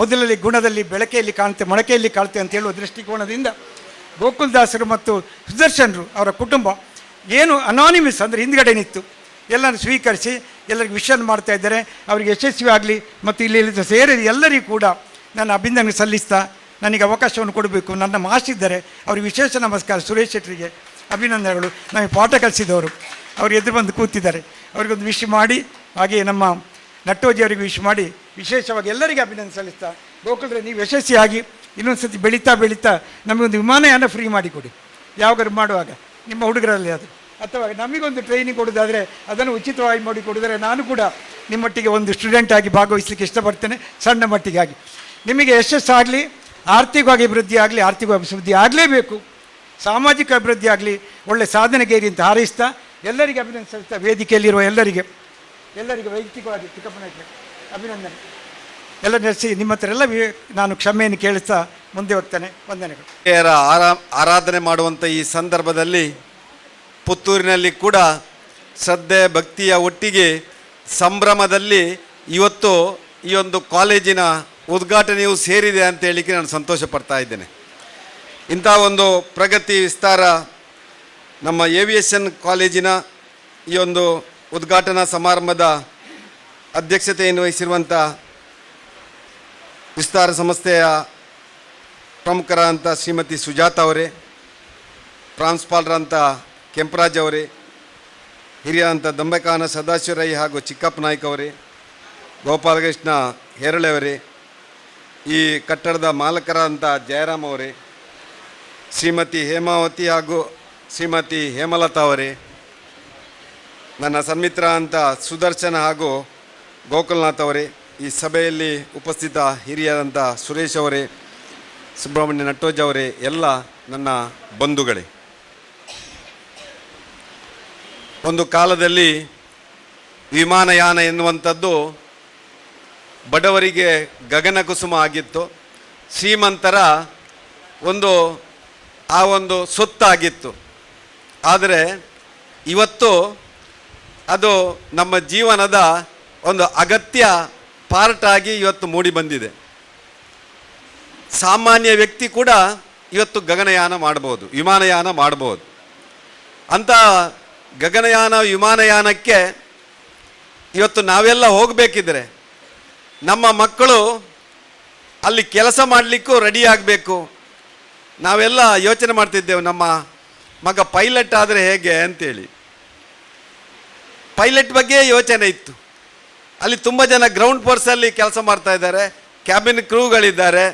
ಮೊದಲಲ್ಲಿ ಗುಣದಲ್ಲಿ ಬೆಳಕೆಯಲ್ಲಿ ಕಾಣುತ್ತೆ, ಮೊಳಕೆಯಲ್ಲಿ ಕಾಣುತ್ತೆ ಅಂತ ಹೇಳುವ ದೃಷ್ಟಿಕೋನದಿಂದ ಗೋಕುಲ್ದಾಸರು ಮತ್ತು ಸುದರ್ಶನರು ಅವರ ಕುಟುಂಬ ಏನು ಅನಾನಿಮಸ್ ಅಂದರೆ ಹಿಂದ್ಗಡೆ ನಿಂತು ಎಲ್ಲರೂ ಸ್ವೀಕರಿಸಿ ಎಲ್ಲರಿಗೂ ವಿಷನ್ ಮಾಡ್ತಾ ಇದ್ದಾರೆ. ಅವರಿಗೆ ಯಶಸ್ವಿ ಆಗಲಿ ಮತ್ತು ಇಲ್ಲಿ ಸೇರಿ ಎಲ್ಲರಿಗೂ ಕೂಡ ನನ್ನ ಅಭಿನಂದನೆ ಸಲ್ಲಿಸ್ತಾ ನನಗೆ ಅವಕಾಶವನ್ನು ಕೊಡಬೇಕು. ನನ್ನ ಮಾಸ್ಟಿದ್ದಾರೆ, ಅವ್ರಿಗೆ ವಿಶೇಷ ನಮಸ್ಕಾರ. ಸುರೇಶ್ ಶೆಟ್ಟರಿಗೆ ಅಭಿನಂದನೆಗಳು. ನಮಗೆ ಪಾಠ ಕಲಿಸಿದವರು ಅವರು ಎದುರು ಬಂದು ಕೂತಿದ್ದಾರೆ, ಅವರಿಗೊಂದು ವಿಶ್ ಮಾಡಿ, ಹಾಗೆಯೇ ನಮ್ಮ ನಟ್ಟೋಜಿ ಅವರಿಗೆ ವಿಶ್ ಮಾಡಿ ವಿಶೇಷವಾಗಿ ಎಲ್ಲರಿಗೆ ಅಭಿನಂದನೆ ಸಲ್ಲಿಸ್ತಾ, ಗೋಕುಲ್ರೆ ನೀವು ಯಶಸ್ವಿಯಾಗಿ ಇನ್ನೊಂದು ಸತಿ ಬೆಳೀತಾ ಬೆಳೀತಾ ನಮಗೊಂದು ವಿಮಾನಯಾನ ಫ್ರೀ ಮಾಡಿಕೊಡಿ ಯಾವಾಗಾದ್ರು ಮಾಡುವಾಗ, ನಿಮ್ಮ ಹುಡುಗರಲ್ಲಿ ಅದು, ಅಥವಾ ನಮಗೊಂದು ಟ್ರೈನಿಂಗ್ ಕೊಡೋದಾದರೆ ಅದನ್ನು ಉಚಿತವಾಗಿ ಮಾಡಿಕೊಡಿದರೆ ನಾನು ಕೂಡ ನಿಮ್ಮೊಟ್ಟಿಗೆ ಒಂದು ಸ್ಟೂಡೆಂಟ್ ಆಗಿ ಭಾಗವಹಿಸಲಿಕ್ಕೆ ಇಷ್ಟಪಡ್ತೇನೆ. ಸಣ್ಣ ಮಟ್ಟಿಗಾಗಿ ನಿಮಗೆ ಯಶಸ್ಸಾಗಲಿ, ಆರ್ಥಿಕವಾಗಿ ಅಭಿವೃದ್ಧಿ ಆಗಲಿ, ಆರ್ಥಿಕ ಅಭಿವೃದ್ಧಿ ಆಗಲೇಬೇಕು, ಸಾಮಾಜಿಕ ಅಭಿವೃದ್ಧಿ ಆಗಲಿ, ಒಳ್ಳೆ ಸಾಧನೆಗೇರಿ ಅಂತ ಹಾರೈಸ್ತಾ ಎಲ್ಲರಿಗೆ ಅಭಿನಂದನೆ ಸಲ್ಲಿಸ್ತಾ, ವೇದಿಕೆಯಲ್ಲಿರುವ ಎಲ್ಲರಿಗೆ ವೈಯಕ್ತಿಕವಾಗಿ ಚಿಕ್ಕಪ್ಪನಾಯ್ಕೆ ಅಭಿನಂದನೆ ಎಲ್ಲ ನಡೆಸಿ ನಿಮ್ಮ ಹತ್ರ ಎಲ್ಲ ನಾನು ಕ್ಷಮೆಯನ್ನು ಕೇಳಿಸ್ತಾ ಮುಂದೆ ಹೋಗ್ತಾನೆ. ವಂದನೆಗಳು. ಆರಾಧನೆ ಮಾಡುವಂಥ ಈ ಸಂದರ್ಭದಲ್ಲಿ ಪುತ್ತೂರಿನಲ್ಲಿ ಕೂಡ ಶ್ರದ್ಧೆ ಭಕ್ತಿಯ ಒಟ್ಟಿಗೆ ಸಂಭ್ರಮದಲ್ಲಿ ಇವತ್ತು ಈ ಒಂದು ಕಾಲೇಜಿನ ಉದ್ಘಾಟನೆಯು ಸೇರಿದೆ ಅಂತ ಹೇಳಿಕ್ಕೆ ನಾನು ಸಂತೋಷ ಪಡ್ತಾ ಇದ್ದೇನೆ. ಇಂಥ ಒಂದು ಪ್ರಗತಿ ವಿಸ್ತಾರ ನಮ್ಮ ಏವಿಯೇಷನ್ ಕಾಲೇಜಿನ ಈ ಒಂದು ಉದ್ಘಾಟನಾ ಸಮಾರಂಭದ ಅಧ್ಯಕ್ಷತೆಯನ್ನು ವಹಿಸಿರುವಂಥ ವಿಸ್ತಾರ ಸಂಸ್ಥೆಯ ಪ್ರಮುಖರಂಥ ಶ್ರೀಮತಿ ಸುಜಾತ ಅವರೇ, ಪ್ರಾಂಶುಪಾಲರಂಥ ಕೆಂಪರಾಜ್ ಅವರೇ, ಹಿರಿಯರಂಥ ದಂಬೆಕಾನ ಸದಾಶಿವರೈ ಹಾಗೂ ಚಿಕ್ಕಪ್ಪ ನಾಯ್ಕ ಅವರೇ, ಗೋಪಾಲಕೃಷ್ಣ ಹೇರಳೆ ಅವರೇ, ಈ ಕಟ್ಟಡದ ಮಾಲಕರಂಥ ಜಯರಾಮ್ ಅವರೇ, ಶ್ರೀಮತಿ ಹೇಮಾವತಿ ಹಾಗೂ ಶ್ರೀಮತಿ ಹೇಮಲತಾ ಅವರೇ, ನನ್ನ ಸನ್ಮಿತ್ರ ಅಂತ ಸುದರ್ಶನ ಹಾಗೂ ಗೋಕುಲ್ನಾಥ್ ಅವರೇ, ಈ ಸಭೆಯಲ್ಲಿ ಉಪಸ್ಥಿತ ಹಿರಿಯರಂಥ ಸುರೇಶ್ ಅವರೇ, ಸುಬ್ರಹ್ಮಣ್ಯ ನಟ್ಟೋಜ್ ಅವರೇ, ಎಲ್ಲ ನನ್ನ ಬಂಧುಗಳೇ. ಒಂದು ಕಾಲದಲ್ಲಿ ವಿಮಾನಯಾನ ಎನ್ನುವಂಥದ್ದು ಬಡವರಿಗೆ ಗಗನ ಕುಸುಮ ಆಗಿತ್ತು, ಶ್ರೀಮಂತರ ಒಂದು ಸೊತ್ತಾಗಿತ್ತು. ಆದರೆ ಇವತ್ತು ಅದು ನಮ್ಮ ಜೀವನದ ಒಂದು ಅಗತ್ಯ ಪಾರ್ಟ್ ಆಗಿ ಇವತ್ತು ಮೂಡಿ ಬಂದಿದೆ. ಸಾಮಾನ್ಯ ವ್ಯಕ್ತಿ ಕೂಡ ಇವತ್ತು ಗಗನಯಾನ ಮಾಡ್ಬೋದು, ವಿಮಾನಯಾನ ಮಾಡ್ಬೋದು. ಅಂಥ ಗಗನಯಾನ ವಿಮಾನಯಾನಕ್ಕೆ ಇವತ್ತು ನಾವೆಲ್ಲ ಹೋಗಬೇಕಿದ್ರೆ ನಮ್ಮ ಮಕ್ಕಳು ಅಲ್ಲಿ ಕೆಲಸ ಮಾಡಲಿಕ್ಕೂ ರೆಡಿ ಆಗಬೇಕು. ನಾವೆಲ್ಲ ಯೋಚನೆ ಮಾಡ್ತಿದ್ದೆವು, ನಮ್ಮ ಮಗ ಪೈಲಟ್ ಆದರೆ ಹೇಗೆ ಅಂತೇಳಿ. ಪೈಲಟ್ ಬಗ್ಗೆ ಯೋಚನೆ ಇತ್ತು. ಅಲ್ಲಿ ತುಂಬ ಜನ ಗ್ರೌಂಡ್ ಫೋರ್ಸಲ್ಲಿ ಕೆಲಸ ಮಾಡ್ತಾ ಇದ್ದಾರೆ, ಕ್ಯಾಬಿನ್ ಕ್ರೂಗಳಿದ್ದಾರೆ,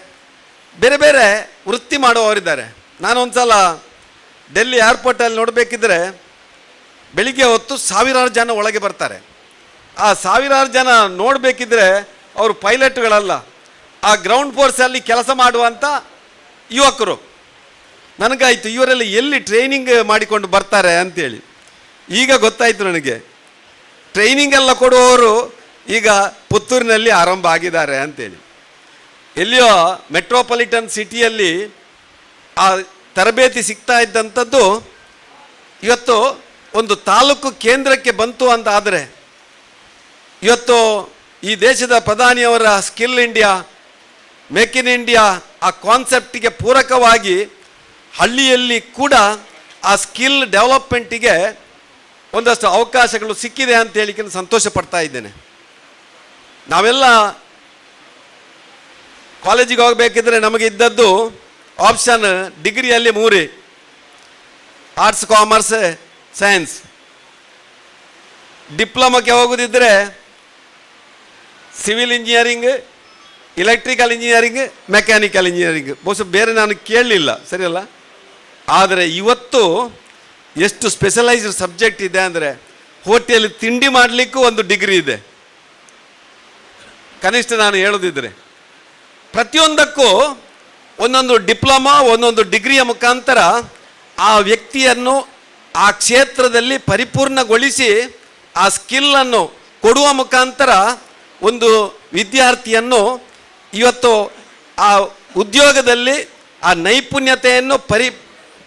ಬೇರೆ ಬೇರೆ ವೃತ್ತಿ ಮಾಡುವವರಿದ್ದಾರೆ. ನಾನೊಂದು ಸಲ ಡೆಲ್ಲಿ ಏರ್ಪೋರ್ಟಲ್ಲಿ ನೋಡಬೇಕಿದ್ರೆ ಬೆಳಿಗ್ಗೆ ಹೊತ್ತು ಸಾವಿರಾರು ಜನ ಒಳಗೆ ಬರ್ತಾರೆ. ಆ ಸಾವಿರಾರು ಜನ ನೋಡಬೇಕಿದ್ರೆ ಅವರು ಪೈಲಟ್ಗಳಲ್ಲ, ಆ ಗ್ರೌಂಡ್ ಫೋರ್ಸಲ್ಲಿ ಕೆಲಸ ಮಾಡುವಂಥ ಯುವಕರು. ನನಗಾಯಿತು ಇವರೆಲ್ಲ ಎಲ್ಲಿ ಟ್ರೈನಿಂಗ್ ಮಾಡಿಕೊಂಡು ಬರ್ತಾರೆ ಅಂತೇಳಿ. ಈಗ ಗೊತ್ತಾಯಿತು ನನಗೆ, ಟ್ರೈನಿಂಗ್ ಎಲ್ಲ ಕೊಡುವವರು ಈಗ ಪುತ್ತೂರಿನಲ್ಲಿ ಆರಂಭ ಆಗಿದ್ದಾರೆ ಅಂತೇಳಿ. ಎಲ್ಲಿಯೋ ಮೆಟ್ರೋಪಾಲಿಟನ್ ಸಿಟಿಯಲ್ಲಿ ಆ ತರಬೇತಿ ಸಿಗ್ತಾ ಇದ್ದಂಥದ್ದು ಇವತ್ತು ಒಂದು ತಾಲೂಕು ಕೇಂದ್ರಕ್ಕೆ ಬಂತು ಅಂತ ಆದರೆ, ಇವತ್ತು ಈ ದೇಶದ ಪ್ರಧಾನಿಯವರ skill India, make in India ಆ ಕಾನ್ಸೆಪ್ಟಿಗೆ ಪೂರಕವಾಗಿ ಹಳ್ಳಿಯಲ್ಲಿ ಕೂಡ ಆ ಸ್ಕಿಲ್ ಡೆವಲಪ್ಮೆಂಟಿಗೆ ಒಂದಷ್ಟು ಅವಕಾಶಗಳು ಸಿಕ್ಕಿದೆ ಅಂತ ಹೇಳಿಕ್ಕೆ ಸಂತೋಷ ಪಡ್ತಾ ಇದ್ದೇನೆ. ನಾವೆಲ್ಲ ಕಾಲೇಜಿಗೆ ಹೋಗಬೇಕಿದ್ರೆ ನಮಗೆ ಇದ್ದದ್ದು ಆಪ್ಷನ್ ಡಿಗ್ರಿಯಲ್ಲಿ 3. Arts, commerce, science. ಡಿಪ್ಲೊಮಾಕ್ಕೆ ಹೋಗೋದಿದ್ದರೆ civil engineering, electrical engineering, mechanical engineering. ಬಹುಶಃ ಬೇರೆ ನಾನು ಕೇಳಲಿಲ್ಲ, ಸರಿಯಲ್ಲ. ಆದರೆ ಇವತ್ತು ಎಷ್ಟು ಸ್ಪೆಷಲೈಸ್ಡ್ ಸಬ್ಜೆಕ್ಟ್ ಇದೆ ಅಂದರೆ, ಹೋಟೆಲ್ ತಿಂಡಿ ಮಾಡಲಿಕ್ಕೂ ಒಂದು ಡಿಗ್ರಿ ಇದೆ. ಕನಿಷ್ಠ ನಾನು ಹೇಳೋದಿದ್ರೆ ಪ್ರತಿಯೊಂದಕ್ಕೂ ಒಂದೊಂದು ಡಿಪ್ಲೊಮಾ, ಒಂದೊಂದು ಡಿಗ್ರಿಯ ಮುಖಾಂತರ ಆ ವ್ಯಕ್ತಿಯನ್ನು ಆ ಕ್ಷೇತ್ರದಲ್ಲಿ ಪರಿಪೂರ್ಣಗೊಳಿಸಿ ಆ ಸ್ಕಿಲ್ಲನ್ನು ಕೊಡುವ ಮುಖಾಂತರ ಒಂದು ವಿದ್ಯಾರ್ಥಿಯನ್ನು ಇವತ್ತು ಆ ಉದ್ಯೋಗದಲ್ಲಿ ಆ ನೈಪುಣ್ಯತೆಯನ್ನು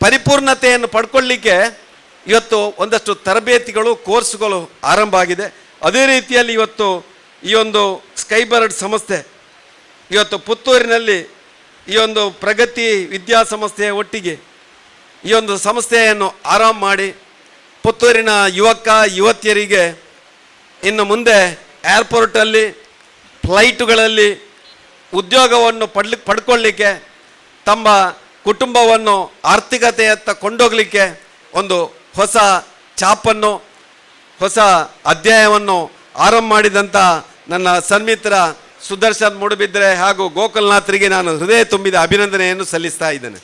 ಪರಿಪೂರ್ಣತೆಯನ್ನು ಪಡ್ಕೊಳ್ಳಿಕ್ಕೆ ಇವತ್ತು ಒಂದಷ್ಟು ತರಬೇತಿಗಳು, ಕೋರ್ಸ್ಗಳು ಆರಂಭ ಆಗಿದೆ. ಅದೇ ರೀತಿಯಲ್ಲಿ ಇವತ್ತು ಈ ಒಂದು ಸ್ಕೈಬರ್ಡ್ ಸಂಸ್ಥೆ ಇವತ್ತು ಪುತ್ತೂರಿನಲ್ಲಿ ಈ ಒಂದು ಪ್ರಗತಿ ವಿದ್ಯಾಸಂಸ್ಥೆಯ ಒಟ್ಟಿಗೆ ಈ ಒಂದು ಸಂಸ್ಥೆಯನ್ನು ಆರಂಭ ಮಾಡಿ ಪುತ್ತೂರಿನ ಯುವಕ ಯುವತಿಯರಿಗೆ ಇನ್ನು ಮುಂದೆ ಏರ್ಪೋರ್ಟಲ್ಲಿ, ಫ್ಲೈಟುಗಳಲ್ಲಿ ಉದ್ಯೋಗವನ್ನು ಪಡ್ಕೊಳ್ಳಿಕ್ಕೆ, ತಮ್ಮ ಕುಟುಂಬವನ್ನು ಆರ್ಥಿಕತೆಯತ್ತ ಕೊಂಡೋಗಲಿಕ್ಕೆ ಒಂದು ಹೊಸ ಛಾಪನ್ನು, ಹೊಸ ಅಧ್ಯಾಯವನ್ನು ಆರಂಭ ಮಾಡಿದಂಥ ನನ್ನ ಸನ್ಮಿತ್ರ ಸುದರ್ಶನ್ ಮೂಡುಬಿದ್ರೆ ಹಾಗೂ ಗೋಕುಲ್ನಾಥ್ರಿಗೆ ನಾನು ಹೃದಯ ತುಂಬಿದ ಅಭಿನಂದನೆಯನ್ನು ಸಲ್ಲಿಸ್ತಾ ಇದ್ದೇನೆ.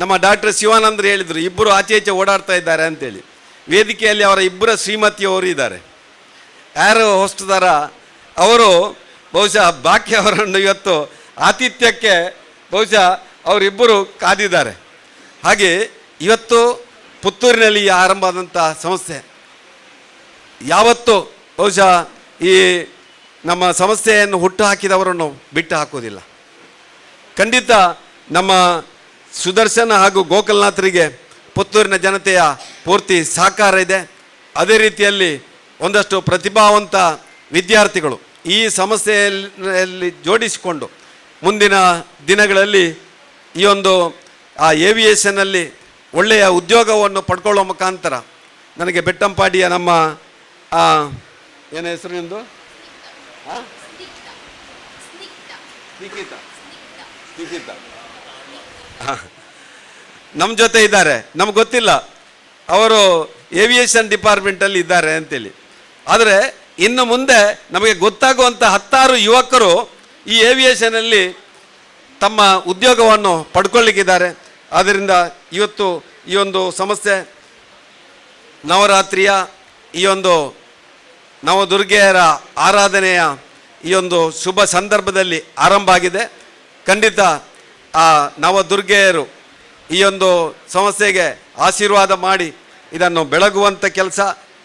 ನಮ್ಮ ಡಾಕ್ಟರ್ ಶಿವಾನಂದರು ಹೇಳಿದರು, ಇಬ್ಬರು ಆಚೆ ಈಚೆ ಓಡಾಡ್ತಾ ಇದ್ದಾರೆ ಅಂತೇಳಿ. ವೇದಿಕೆಯಲ್ಲಿ ಅವರ ಇಬ್ಬರ ಶ್ರೀಮತಿಯವರು ಇದ್ದಾರೆ. ಯಾರು ಹೊಸ್ತಾರ ಅವರು ಬಹುಶಃ ಬಾಕಿ ಅವರನ್ನು ಇವತ್ತು ಆತಿಥ್ಯಕ್ಕೆ ಬಹುಶಃ ಅವರಿಬ್ಬರು ಕಾದಿದ್ದಾರೆ. ಹಾಗೆ ಇವತ್ತು ಪುತ್ತೂರಿನಲ್ಲಿ ಆರಂಭ ಆದಂಥ ಸಂಸ್ಥೆ ಯಾವತ್ತೂ ಬಹುಶಃ ಈ ನಮ್ಮ ಸಂಸ್ಥೆಯನ್ನು ಹುಟ್ಟು ಹಾಕಿದವರನ್ನು ಬಿಟ್ಟು ಹಾಕೋದಿಲ್ಲ. ಖಂಡಿತ ನಮ್ಮ ಸುದರ್ಶನ ಹಾಗೂ ಗೋಕುಲ್ನಾಥರಿಗೆ ಪುತ್ತೂರಿನ ಜನತೆಯ ಪೂರ್ತಿ ಸಹಕಾರ ಇದೆ. ಅದೇ ರೀತಿಯಲ್ಲಿ ಒಂದಷ್ಟು ಪ್ರತಿಭಾವಂತ ವಿದ್ಯಾರ್ಥಿಗಳು ಈ ಸಂಸ್ಥೆಯಲ್ಲಿ ಜೋಡಿಸಿಕೊಂಡು ಮುಂದಿನ ದಿನಗಳಲ್ಲಿ ಈ ಒಂದು ಆ ಏವಿಯೇಷನ್ನಲ್ಲಿ ಒಳ್ಳೆಯ ಉದ್ಯೋಗವನ್ನು ಪಡ್ಕೊಳ್ಳೋ ಮುಖಾಂತರ ನನಗೆ ಬೆಟ್ಟಂಪಾಡಿಯ ನಮ್ಮ ಏನು ಹೆಸರು ನಿಮ್ಮದು? ನಮ್ಮ ಜೊತೆ ಇದ್ದಾರೆ, ನಮ್ಗೆ ಗೊತ್ತಿಲ್ಲ ಅವರು ಏವಿಯೇಷನ್ ಡಿಪಾರ್ಟ್ಮೆಂಟಲ್ಲಿ ಇದ್ದಾರೆ ಅಂತೇಳಿ. ಆದರೆ ಇನ್ನು ಮುಂದೆ ನಮಗೆ ಗೊತ್ತಾಗುವಂಥ 10 ಯುವಕರು ಈ ಏವಿಯೇಷನಲ್ಲಿ ತಮ್ಮ ಉದ್ಯೋಗವನ್ನು ಪಡ್ಕೊಳ್ಳಿಕ್ಕಿದ್ದಾರೆ. ಆದ್ದರಿಂದ ಇವತ್ತು ಈ ಒಂದು ಸಂಸ್ಥೆ ನವರಾತ್ರಿಯ ಈ ಒಂದು ನವದುರ್ಗೆಯರ ಆರಾಧನೆಯ ಈ ಒಂದು ಶುಭ ಸಂದರ್ಭದಲ್ಲಿ ಆರಂಭ ಆಗಿದೆ. ಖಂಡಿತ ಆ ನವದುರ್ಗೆಯರು ಈ ಒಂದು ಸಂಸ್ಥೆಗೆ ಆಶೀರ್ವಾದ ಮಾಡಿ ಇದನ್ನು ಬೆಳಗುವಂಥ ಕೆಲಸ,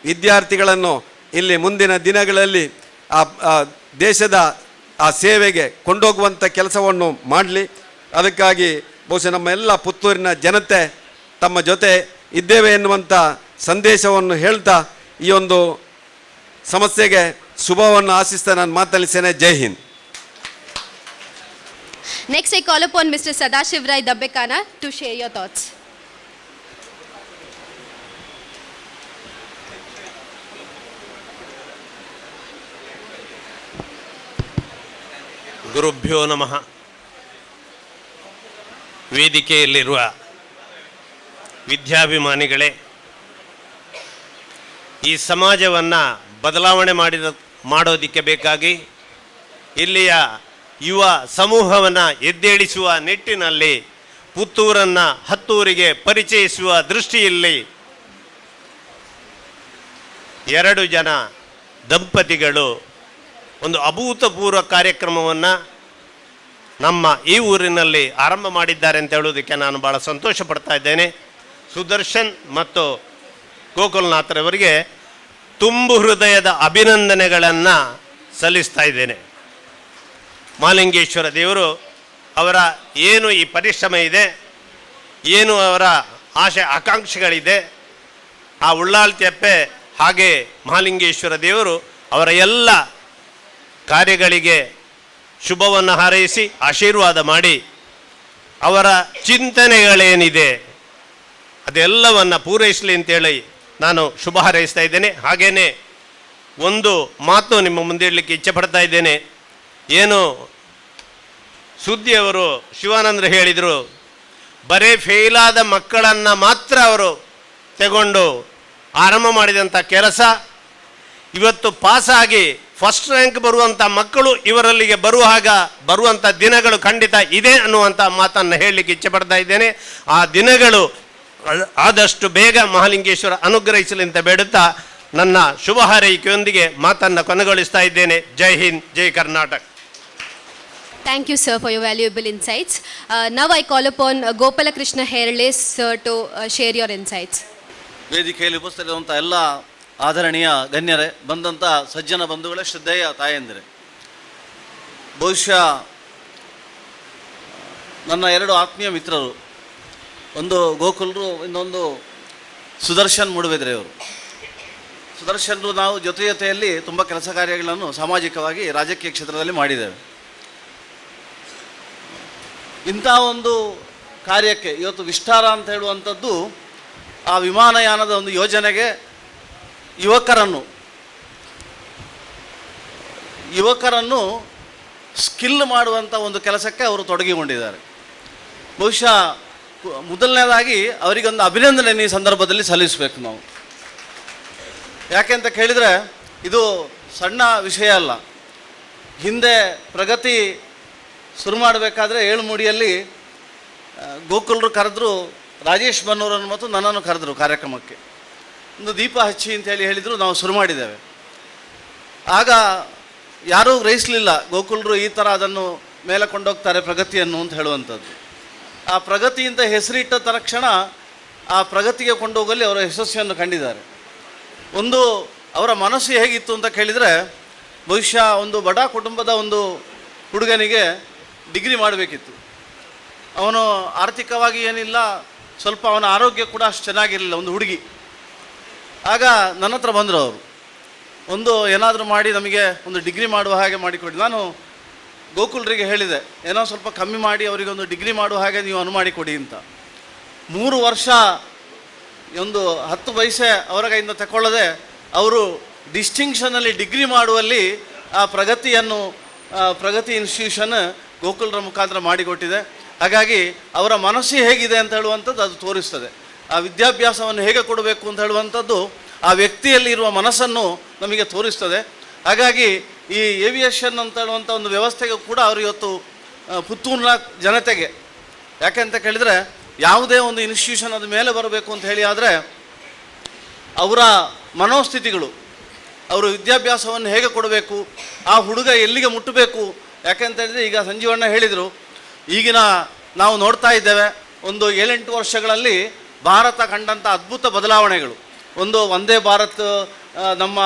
ವಿದ್ಯಾರ್ಥಿಗಳನ್ನು ಇಲ್ಲಿ ಮುಂದಿನ ದಿನಗಳಲ್ಲಿ ಆ ದೇಶದ ಆ ಸೇವೆಗೆ ಕೊಂಡೋಗುವಂಥ ಕೆಲಸವನ್ನು ಮಾಡಲಿ. ಅದಕ್ಕಾಗಿ ಬಹುಶಃ ನಮ್ಮ ಎಲ್ಲ ಪುತ್ತೂರಿನ ಜನತೆ ತಮ್ಮ ಜೊತೆ ಇದ್ದೇವೆ ಎನ್ನುವಂಥ ಸಂದೇಶವನ್ನು ಹೇಳ್ತಾ ಈ ಒಂದು ಸಮಸ್ಯೆಗೆ ಶುಭವನ್ನು ಆಶಿಸ್ತಾ ನಾನು ಮಾತನಾಡಿದ್ದೇನೆ. ಜೈ Hind. Next, I call upon Mr. Sadashiv Rai Dabbekana to share your thoughts. ಗುರುಭ್ಯೋ ನಮಃ. ವೇದಿಕೆಯಲ್ಲಿರುವ ವಿದ್ಯಾಭಿಮಾನಿಗಳೇ, ಈ ಸಮಾಜವನ್ನು ಬದಲಾವಣೆ ಮಾಡೋದಕ್ಕೆ ಬೇಕಾಗಿ ಇಲ್ಲಿಯ ಯುವ ಸಮೂಹವನ್ನು ಎದ್ದೇಳಿಸುವ ನಿಟ್ಟಿನಲ್ಲಿ ಪುತ್ತೂರನ್ನು ಹತ್ತೂರಿಗೆ ಪರಿಚಯಿಸುವ ದೃಷ್ಟಿಯಲ್ಲಿ 2 ಜನ ದಂಪತಿಗಳು ಒಂದು ಅಭೂತಪೂರ್ವ ಕಾರ್ಯಕ್ರಮವನ್ನು ನಮ್ಮ ಈ ಊರಿನಲ್ಲಿ ಆರಂಭ ಮಾಡಿದ್ದಾರೆ ಅಂತ ಹೇಳೋದಕ್ಕೆ ನಾನು ಭಾಳ ಸಂತೋಷ ಪಡ್ತಾ ಇದ್ದೇನೆ. ಸುದರ್ಶನ್ ಮತ್ತು ಗೋಕುಲ್ನಾಥ್ರವರಿಗೆ ತುಂಬು ಹೃದಯದ ಅಭಿನಂದನೆಗಳನ್ನು ಸಲ್ಲಿಸ್ತಾ ಇದ್ದೇನೆ. ಮಹಾಲಿಂಗೇಶ್ವರ ದೇವರು ಅವರ ಏನು ಈ ಪರಿಶ್ರಮ ಇದೆ, ಏನು ಅವರ ಆಶೆ ಆಕಾಂಕ್ಷೆಗಳಿದೆ, ಆ ಉಳ್ಳಾಲ್ತೆಪ್ಪೆ ಹಾಗೆ ಮಹಾಲಿಂಗೇಶ್ವರ ದೇವರು ಅವರ ಎಲ್ಲ ಕಾರ್ಯಗಳಿಗೆ ಶುಭವನ್ನು ಹಾರೈಸಿ ಆಶೀರ್ವಾದ ಮಾಡಿ ಅವರ ಚಿಂತನೆಗಳೇನಿದೆ ಅದೆಲ್ಲವನ್ನು ಪೂರೈಸಲಿ ಅಂತೇಳಿ ನಾನು ಶುಭ ಹಾರೈಸ್ತಾ ಇದ್ದೇನೆ. ಹಾಗೆಯೇ ಒಂದು ಮಾತು ನಿಮ್ಮ ಮುಂದೆ ಇಡಲಿಕ್ಕೆ ಇಚ್ಛೆ ಪಡ್ತಾ ಇದ್ದೇನೆ. ಏನು ಸುದ್ದಿಯವರು ಶಿವಾನಂದರು ಹೇಳಿದರು, ಬರೀ ಫೇಲಾದ ಮಕ್ಕಳನ್ನು ಮಾತ್ರ ಅವರು ತಗೊಂಡು ಆರಂಭ ಮಾಡಿದಂಥ ಕೆಲಸ. ಇವತ್ತು ಪಾಸಾಗಿ ಫಸ್ಟ್ ರ್ಯಾಂಕ್ ಬರುವಂಥ ಮಕ್ಕಳು ಇವರಲ್ಲಿಗೆ ಬರುವಂಥ ದಿನಗಳು ಖಂಡಿತ ಇದೆ ಅನ್ನುವಂಥ ಮಾತನ್ನು ಹೇಳಲಿಕ್ಕೆ ಇಚ್ಛೆ ಪಡ್ತಾ ಇದ್ದೇನೆ. ಆ ದಿನಗಳು ಆದಷ್ಟು ಬೇಗ ಮಹಾಲಿಂಗೇಶ್ವರ ಅನುಗ್ರಹಿಸಲಿ ಅಂತ ಬೇಡುತ್ತಾ ನನ್ನ ಶುಭ ಹಾರೈಕೆಯೊಂದಿಗೆ ಮಾತನ್ನು ಕೊನೆಗೊಳಿಸ್ತಾ ಇದ್ದೇನೆ. ಜೈ ಹಿಂದ್, ಜೈ Karnataka. Thank you, sir, for your valuable insights. Now I call upon Gopala Krishna Herle, sir, to share your insights. ವೇದಿಕೆಯಲ್ಲಿ ಉಪಸ್ಥಿತರಿರುವಂಥ ಎಲ್ಲ ಆದರಣೀಯ ಗಣ್ಯರೇ, ಬಂದಂಥ ಸಜ್ಜನ ಬಂಧುಗಳೇ, ಶ್ರದ್ಧೇಯ ತಾಯಂದಿರೇ, ಬಹುಶಃ ನನ್ನ ಎರಡು ಆತ್ಮೀಯ ಮಿತ್ರರು, ಒಂದು ಗೋಕುಲ್ರು, ಇನ್ನೊಂದು ಸುದರ್ಶನ್ ಮೂಡುಬಿದಿರೆಯವರು. ಸುದರ್ಶನ್ರು ನಾವು ಜೊತೆಯಲ್ಲಿ ತುಂಬ ಕೆಲಸ ಕಾರ್ಯಗಳನ್ನು ಸಾಮಾಜಿಕವಾಗಿ ರಾಜಕೀಯ ಕ್ಷೇತ್ರದಲ್ಲಿ ಮಾಡಿದ್ದೇವೆ. ಇಂಥ ಒಂದು ಕಾರ್ಯಕ್ಕೆ ಇವತ್ತು ವಿಸ್ತಾರ ಅಂತ ಹೇಳುವಂಥದ್ದು ಆ ವಿಮಾನಯಾನದ ಒಂದು ಯೋಜನೆಗೆ ಯುವಕರನ್ನು ಸ್ಕಿಲ್ ಮಾಡುವಂಥ ಒಂದು ಕೆಲಸಕ್ಕೆ ಅವರು ತೊಡಗಿಕೊಂಡಿದ್ದಾರೆ. ಬಹುಶಃ ಮೊದಲನೇದಾಗಿ ಅವರಿಗೊಂದು ಅಭಿನಂದನೆ ಈ ಸಂದರ್ಭದಲ್ಲಿ ಸಲ್ಲಿಸಬೇಕು ನಾವು. ಯಾಕೆ ಅಂತ ಕೇಳಿದರೆ ಇದು ಸಣ್ಣ ವಿಷಯ ಅಲ್ಲ. ಹಿಂದೆ ಪ್ರಗತಿ ಶುರು ಮಾಡಬೇಕಾದ್ರೆ ಏಳುಮೂಡಿಯಲ್ಲಿ ಗೋಕುಲ್ರು ಕರೆದ್ರು, ರಾಜೇಶ್ ಬನ್ನೂರನ್ನು ಮತ್ತು ನನ್ನನ್ನು ಕರೆದ್ರು ಕಾರ್ಯಕ್ರಮಕ್ಕೆ. ಒಂದು ದೀಪ ಹಚ್ಚಿ ಅಂತೇಳಿ ಹೇಳಿದರು, ನಾವು ಶುರು ಮಾಡಿದ್ದೇವೆ. ಆಗ ಯಾರೂ ಗ್ರಹಿಸಲಿಲ್ಲ ಗೋಕುಲ್ರು ಈ ಥರ ಅದನ್ನು ಮೇಲೆ ಕೊಂಡೋಗ್ತಾರೆ ಪ್ರಗತಿಯನ್ನು ಅಂತ ಹೇಳುವಂಥದ್ದು. ಆ ಪ್ರಗತಿ ಅಂತ ಹೆಸರಿಟ್ಟ ತಕ್ಷಣ ಆ ಪ್ರಗತಿಗೆ ಕೊಂಡೋಗಲಿ ಅವರ ಯಶಸ್ಸನ್ನು ಕಂಡಿದ್ದಾರೆ. ಒಂದು ಅವರ ಮನಸ್ಸು ಹೇಗಿತ್ತು ಅಂತ ಕೇಳಿದರೆ, ಬಹುಶಃ ಒಂದು ಬಡ ಕುಟುಂಬದ ಒಂದು ಹುಡುಗನಿಗೆ ಡಿಗ್ರಿ ಮಾಡಬೇಕಿತ್ತು. ಅವನು ಆರ್ಥಿಕವಾಗಿ ಏನಿಲ್ಲ, ಸ್ವಲ್ಪ ಅವನ ಆರೋಗ್ಯ ಕೂಡ ಅಷ್ಟು ಚೆನ್ನಾಗಿರಲಿಲ್ಲ, ಒಂದು ಹುಡುಗಿ. ಆಗ ನನ್ನ ಹತ್ರ ಬಂದರು ಅವರು, ಒಂದು ಏನಾದರೂ ಮಾಡಿ ನಮಗೆ ಒಂದು ಡಿಗ್ರಿ ಮಾಡುವ ಹಾಗೆ ಮಾಡಿಕೊಡಿ. ನಾನು ಗೋಕುಲ್ರಿಗೆ ಹೇಳಿದೆ, ಏನೋ ಸ್ವಲ್ಪ ಕಮ್ಮಿ ಮಾಡಿ ಅವರಿಗೆ ಒಂದು ಡಿಗ್ರಿ ಮಾಡುವ ಹಾಗೆ ನೀವು ಅನುವು ಮಾಡಿಕೊಡಿ ಅಂತ. 3 ವರ್ಷ ಒಂದು 10 ಪೈಸೆ ಅವರ ಕೈಯಿಂದ ತಗೊಳ್ಳದೆ ಅವರು ಡಿಸ್ಟಿಂಕ್ಷನಲ್ಲಿ ಡಿಗ್ರಿ ಮಾಡುವಲ್ಲಿ ಆ ಪ್ರಗತಿ ಇನ್ಸ್ಟಿಟ್ಯೂಷನ್ ಗೋಕುಲ್ರ ಮುಖಾಂತರ ಮಾಡಿಕೊಟ್ಟಿದೆ. ಹಾಗಾಗಿ ಅವರ ಮನಸ್ಸು ಹೇಗಿದೆ ಅಂತ ಹೇಳುವಂಥದ್ದು ಅದು ತೋರಿಸ್ತದೆ. ಆ ವಿದ್ಯಾಭ್ಯಾಸವನ್ನು ಹೇಗೆ ಕೊಡಬೇಕು ಅಂತ ಹೇಳುವಂಥದ್ದು ಆ ವ್ಯಕ್ತಿಯಲ್ಲಿ ಇರುವ ಮನಸ್ಸನ್ನು ನಮಗೆ ತೋರಿಸ್ತದೆ. ಹಾಗಾಗಿ ಈ ಏವಿಯೇಷನ್ ಅಂತ ಹೇಳುವಂಥ ಒಂದು ವ್ಯವಸ್ಥೆಗೂ ಕೂಡ ಅವರು ಇವತ್ತು ಪುತ್ತೂರಿನ ಜನತೆಗೆ, ಯಾಕೆ ಅಂತ ಕೇಳಿದರೆ ಯಾವುದೇ ಒಂದು ಇನ್ಸ್ಟಿಟ್ಯೂಷನ್ ಅದ ಮೇಲೆ ಬರಬೇಕು ಅಂತ ಹೇಳಿ ಆದರೆ ಅವರ ಮನೋಸ್ಥಿತಿಗಳು, ಅವರು ವಿದ್ಯಾಭ್ಯಾಸವನ್ನು ಹೇಗೆ ಕೊಡಬೇಕು, ಆ ಹುಡುಗ ಎಲ್ಲಿಗೆ ಮುಟ್ಟಬೇಕು. ಯಾಕೆ ಅಂತ ಹೇಳಿದರೆ ಈಗ ಸಂಜೀವಣ್ಣ ಹೇಳಿದರು, ಈಗಿನ ನಾವು ನೋಡ್ತಾ ಇದ್ದೇವೆ ಒಂದು 7-8 ವರ್ಷಗಳಲ್ಲಿ ಭಾರತ ಕಂಡಂಥ ಅದ್ಭುತ ಬದಲಾವಣೆಗಳು. ಒಂದು ವಂದೇ ಭಾರತ್, ನಮ್ಮ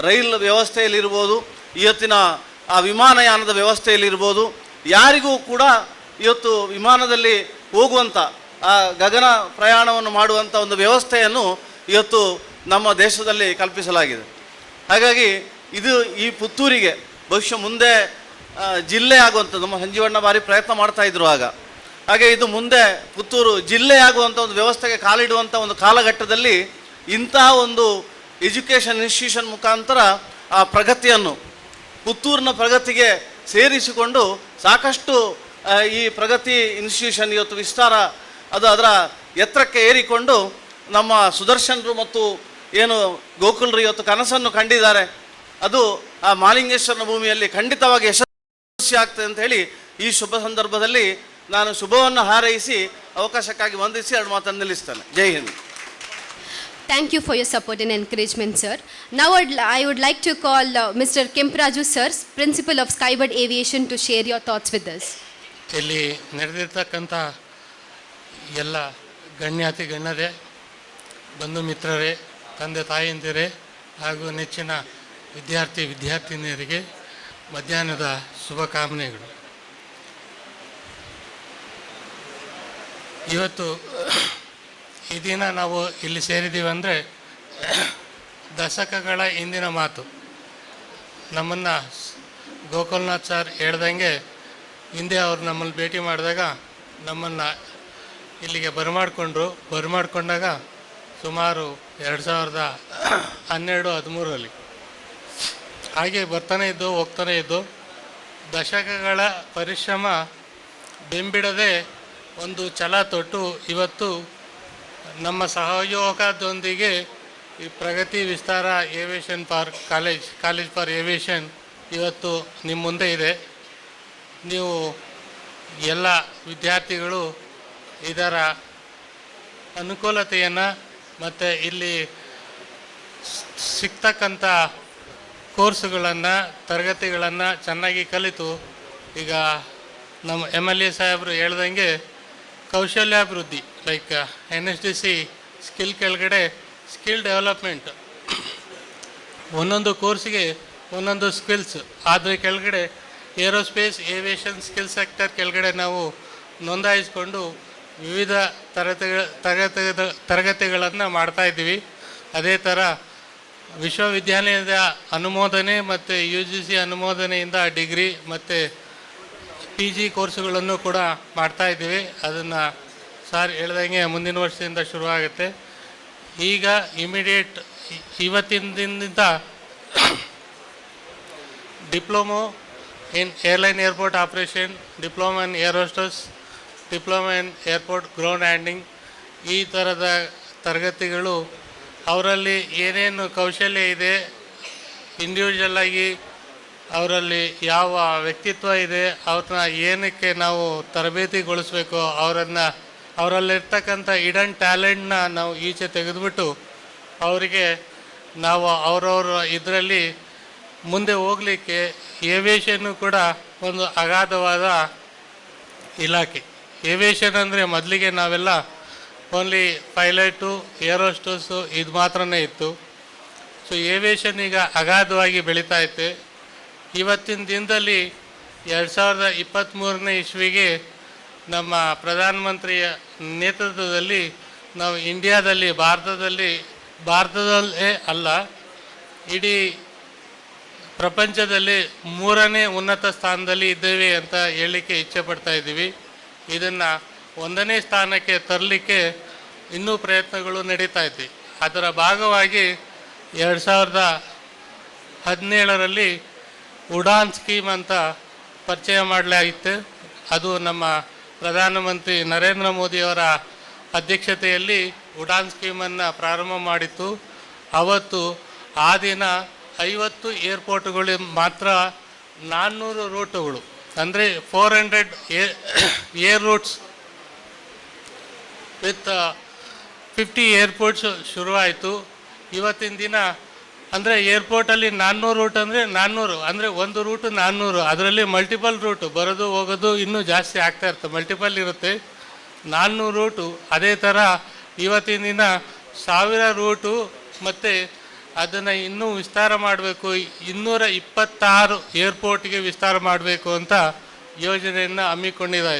ರೈಲ್ ವ್ಯವಸ್ಥೆಯಲ್ಲಿರ್ಬೋದು, ಇವತ್ತಿನ ಆ ವಿಮಾನಯಾನದ ವ್ಯವಸ್ಥೆಯಲ್ಲಿರ್ಬೋದು, ಯಾರಿಗೂ ಕೂಡ ಇವತ್ತು ವಿಮಾನದಲ್ಲಿ ಹೋಗುವಂಥ ಆ ಗಗನ ಪ್ರಯಾಣವನ್ನು ಮಾಡುವಂಥ ಒಂದು ವ್ಯವಸ್ಥೆಯನ್ನು ಇವತ್ತು ನಮ್ಮ ದೇಶದಲ್ಲಿ ಕಲ್ಪಿಸಲಾಗಿದೆ. ಹಾಗಾಗಿ ಇದು ಈ ಪುತ್ತೂರಿಗೆ ಬಹುಶಃ ಮುಂದೆ ಜಿಲ್ಲೆ ಆಗುವಂಥದ್ದು, ನಮ್ಮ ಸಂಜೀವಣ್ಣ ಭಾರಿ ಪ್ರಯತ್ನ ಮಾಡ್ತಾಯಿದ್ರು ಆಗ. ಹಾಗೆ ಇದು ಮುಂದೆ ಪುತ್ತೂರು ಜಿಲ್ಲೆ ಆಗುವಂಥ ಒಂದು ವ್ಯವಸ್ಥೆಗೆ ಕಾಲಿಡುವಂಥ ಒಂದು ಕಾಲಘಟ್ಟದಲ್ಲಿ ಇಂತಹ ಒಂದು ಎಜುಕೇಷನ್ ಇನ್ಸ್ಟಿಟ್ಯೂಷನ್ ಮುಖಾಂತರ ಆ ಪ್ರಗತಿಯನ್ನು ಪುತ್ತೂರಿನ ಪ್ರಗತಿಗೆ ಸೇರಿಸಿಕೊಂಡು ಸಾಕಷ್ಟು ಈ ಪ್ರಗತಿ ಇನ್ಸ್ಟಿಟ್ಯೂಷನ್ ಇವತ್ತು ವಿಸ್ತಾರ ಅದು ಅದರ ಎತ್ತರಕ್ಕೆ ಏರಿಕೊಂಡು ನಮ್ಮ ಸುದರ್ಶನರು ಮತ್ತು ಏನು ಗೋಕುಲ್ರು ಇವತ್ತು ಕನಸನ್ನು ಕಂಡಿದ್ದಾರೆ, ಅದು ಆ ಮಹಾಲಿಂಗೇಶ್ವರನ ಭೂಮಿಯಲ್ಲಿ ಖಂಡಿತವಾಗಿ ಯಶಸ್ವಿ ಆಗ್ತದೆ ಅಂತ ಹೇಳಿ ಈ ಶುಭ ಸಂದರ್ಭದಲ್ಲಿ ನಾನು ಶುಭವನ್ನು ಹಾರೈಸಿ ಅವಕಾಶಕ್ಕಾಗಿ ವಂದಿಸಿ 2 ಮಾತನ್ನು ನಿಲ್ಲಿಸ್ತೇನೆ. ಜೈ Hind. Thank you for your support and encouragement, sir. Now I would like to call Mr. Kempraju, sir, Principal of Skybird Aviation, to share your thoughts with us. ಇಲ್ಲಿ ನಡೆದಿರ್ತಕ್ಕಂಥ ಎಲ್ಲ ಗಣ್ಯಾತಿ ಗಣ್ಯರೇ, ಬಂಧು ಮಿತ್ರರೇ, ತಂದೆ ತಾಯಂದಿರೇ ಹಾಗೂ ನೆಚ್ಚಿನ ವಿದ್ಯಾರ್ಥಿನಿಯರಿಗೆ ಮಧ್ಯಾಹ್ನದ ಶುಭಕಾಮನೆಗಳು. ಇವತ್ತು ಈ ದಿನ ನಾವು ಇಲ್ಲಿ ಸೇರಿದ್ದೀವಿ ಅಂದರೆ ದಶಕಗಳ ಹಿಂದಿನ ಮಾತು. ನಮ್ಮನ್ನು ಗೋಕುಲ್ನಾಥ್ ಸರ್ ಹೇಳ್ದಂಗೆ ಹಿಂದೆ ಅವರು ನಮ್ಮನ್ನು ಭೇಟಿ ಮಾಡಿದಾಗ ನಮ್ಮನ್ನು ಇಲ್ಲಿಗೆ ಬರಮಾಡಿಕೊಂಡಾಗ ಸುಮಾರು 2012-13 ಹಾಗೆ ಬರ್ತಾನೆ ಇದ್ದು ಹೋಗ್ತಾನೆ ಇದ್ದು. ದಶಕಗಳ ಪರಿಶ್ರಮ ಬೆಂಬಿಡದೆ ಒಂದು ಛಲ ತೊಟ್ಟು ಇವತ್ತು ನಮ್ಮ ಸಹಯೋಗದೊಂದಿಗೆ ಈ Pragati Vistara aviation park college for aviation ಇವತ್ತು ನಿಮ್ಮ ಮುಂದೆ ಇದೆ. ನೀವು ಎಲ್ಲ ವಿದ್ಯಾರ್ಥಿಗಳು ಇದರ ಅನುಕೂಲತೆಯನ್ನು ಮತ್ತು ಇಲ್ಲಿ ಸಿಗ್ತಕ್ಕಂಥ ಕೋರ್ಸುಗಳನ್ನು ತರಗತಿಗಳನ್ನು ಚೆನ್ನಾಗಿ ಕಲಿತು ಈಗ ನಮ್ಮ MLA ಸಾಹೇಬರು ಹೇಳ್ದಂಗೆ ಕೌಶಲ್ಯಾಭಿವೃದ್ಧಿ ಲೈಕ್ NSDC ಸ್ಕಿಲ್ ಕೆಳಗಡೆ ಸ್ಕಿಲ್ ಡೆವಲಪ್ಮೆಂಟ್, ಒಂದೊಂದು ಕೋರ್ಸಿಗೆ ಒಂದೊಂದು ಸ್ಕಿಲ್ಸ್, ಆದರೆ ಕೆಳಗಡೆ ಏರೋಸ್ಪೇಸ್ ಏವಿಯೇಷನ್ ಸ್ಕಿಲ್ ಸೆಕ್ಟರ್ ಕೆಳಗಡೆ ನಾವು ನೋಂದಾಯಿಸಿಕೊಂಡು ವಿವಿಧ ತರಗತಿಗಳನ್ನು ಮಾಡ್ತಾಯಿದ್ದೀವಿ. ಅದೇ ಥರ ವಿಶ್ವವಿದ್ಯಾಲಯದ ಅನುಮೋದನೆ ಮತ್ತು UGC ಅನುಮೋದನೆಯಿಂದ ಡಿಗ್ರಿ ಮತ್ತು PG ಕೋರ್ಸುಗಳನ್ನು ಕೂಡ ಮಾಡ್ತಾಯಿದ್ದೀವಿ. ಅದನ್ನು ಸರ್ ಹೇಳ್ದಂಗೆ ಮುಂದಿನ ವರ್ಷದಿಂದ ಶುರುವಾಗುತ್ತೆ. ಈಗ ಇಮಿಡಿಯೇಟ್ ಇವತ್ತಿನ ದಿನದಿಂದ diploma in airline airport operation, diploma in air hostess, diploma in airport ground handling, ಈ ಥರದ ತರಗತಿಗಳು ಅವರಲ್ಲಿ ಏನೇನು ಕೌಶಲ್ಯ ಇದೆ, ಇಂಡಿವಿಜುವಲ್ಲಾಗಿ ಅವರಲ್ಲಿ ಯಾವ ವ್ಯಕ್ತಿತ್ವ ಇದೆ, ಅವ್ರನ್ನ ಏನಕ್ಕೆ ನಾವು ತರಬೇತಿಗೊಳಿಸ್ಬೇಕು, ಅವರಲ್ಲಿರ್ತಕ್ಕಂಥ ಇಡನ್ ಟ್ಯಾಲೆಂಟ್ನ ನಾವು ಈಚೆ ತೆಗೆದುಬಿಟ್ಟು ಅವರಿಗೆ ನಾವು ಅವರವ್ರ ಇದರಲ್ಲಿ ಮುಂದೆ ಹೋಗಲಿಕ್ಕೆ ಏವಿಯೇಷನ್ನು ಕೂಡ ಒಂದು ಅಗಾಧವಾದ ಇಲಾಖೆ. ಏವಿಯೇಷನ್ ಅಂದರೆ ಮೊದಲಿಗೆ ನಾವೆಲ್ಲ ಓನ್ಲಿ ಪೈಲಟು ಏರೋಸ್ಟೋಸು ಇದು ಮಾತ್ರನೇ ಇತ್ತು. ಸೊ ಏವಿಯೇಷನ್ ಈಗ ಅಗಾಧವಾಗಿ ಬೆಳೀತಾ ಐತೆ. ಇವತ್ತಿನ ದಿನದಲ್ಲಿ 2023ನೇ ಇಸ್ವಿಗೆ ನಮ್ಮ ಪ್ರಧಾನಮಂತ್ರಿಯ ನೇತೃತ್ವದಲ್ಲಿ ನಾವು ಇಂಡಿಯಾದಲ್ಲಿ ಭಾರತದಲ್ಲೇ ಅಲ್ಲ ಇಡೀ ಪ್ರಪಂಚದಲ್ಲಿ 3ನೇ ಉನ್ನತ ಸ್ಥಾನದಲ್ಲಿ ಇದ್ದೇವೆ ಅಂತ ಹೇಳಲಿಕ್ಕೆ ಇಚ್ಛೆ ಪಡ್ತಾ ಇದ್ದೀವಿ. ಇದನ್ನು 1ನೇ ಸ್ಥಾನಕ್ಕೆ ತರಲಿಕ್ಕೆ ಇನ್ನೂ ಪ್ರಯತ್ನಗಳು ನಡೀತಾ ಇದ್ವಿ. ಅದರ ಭಾಗವಾಗಿ 2017ರಲ್ಲಿ ಉಡಾನ್ ಸ್ಕೀಮ್ ಅಂತ ಪರಿಚಯ ಮಾಡಲಾಗಿತ್ತು. ಅದು ನಮ್ಮ ಪ್ರಧಾನಮಂತ್ರಿ ನರೇಂದ್ರ ಮೋದಿಯವರ ಅಧ್ಯಕ್ಷತೆಯಲ್ಲಿ ಉಡಾನ್ ಸ್ಕೀಮನ್ನು ಪ್ರಾರಂಭ ಮಾಡಿತ್ತು. ಅವತ್ತು ಆ ದಿನ 50 ಏರ್ಪೋರ್ಟ್ಗಳು ಮಾತ್ರ 400 ರೂಟುಗಳು ಅಂದರೆ 400 ಏರ್ ರೂಟ್ಸ್ ವಿತ್ 50 ಏರ್ಪೋರ್ಟ್ಸ್ ಶುರುವಾಯಿತು. ಇವತ್ತಿನ ದಿನ ಅಂದರೆ ಏರ್ಪೋರ್ಟಲ್ಲಿ 400 ರೂಟ್ ಅಂದರೆ 400 ಅಂದರೆ ಒಂದು ರೂಟು 400, ಅದರಲ್ಲಿ ಮಲ್ಟಿಪಲ್ ರೂಟು ಬರೋದು ಹೋಗೋದು ಇನ್ನೂ ಜಾಸ್ತಿ ಆಗ್ತಾ ಇರುತ್ತೆ, ಮಲ್ಟಿಪಲ್ ಇರುತ್ತೆ 400 ರೂಟು. ಅದೇ ಥರ ಇವತ್ತಿನ ದಿನ 1000 ರೂಟು ಮತ್ತು ಅದನ್ನು ಇನ್ನೂ ವಿಸ್ತಾರ ಮಾಡಬೇಕು, 226 ಏರ್ಪೋರ್ಟ್ಗೆ ವಿಸ್ತಾರ ಮಾಡಬೇಕು ಅಂತ ಯೋಜನೆಯನ್ನು ಹಮ್ಮಿಕೊಂಡಿದೆ.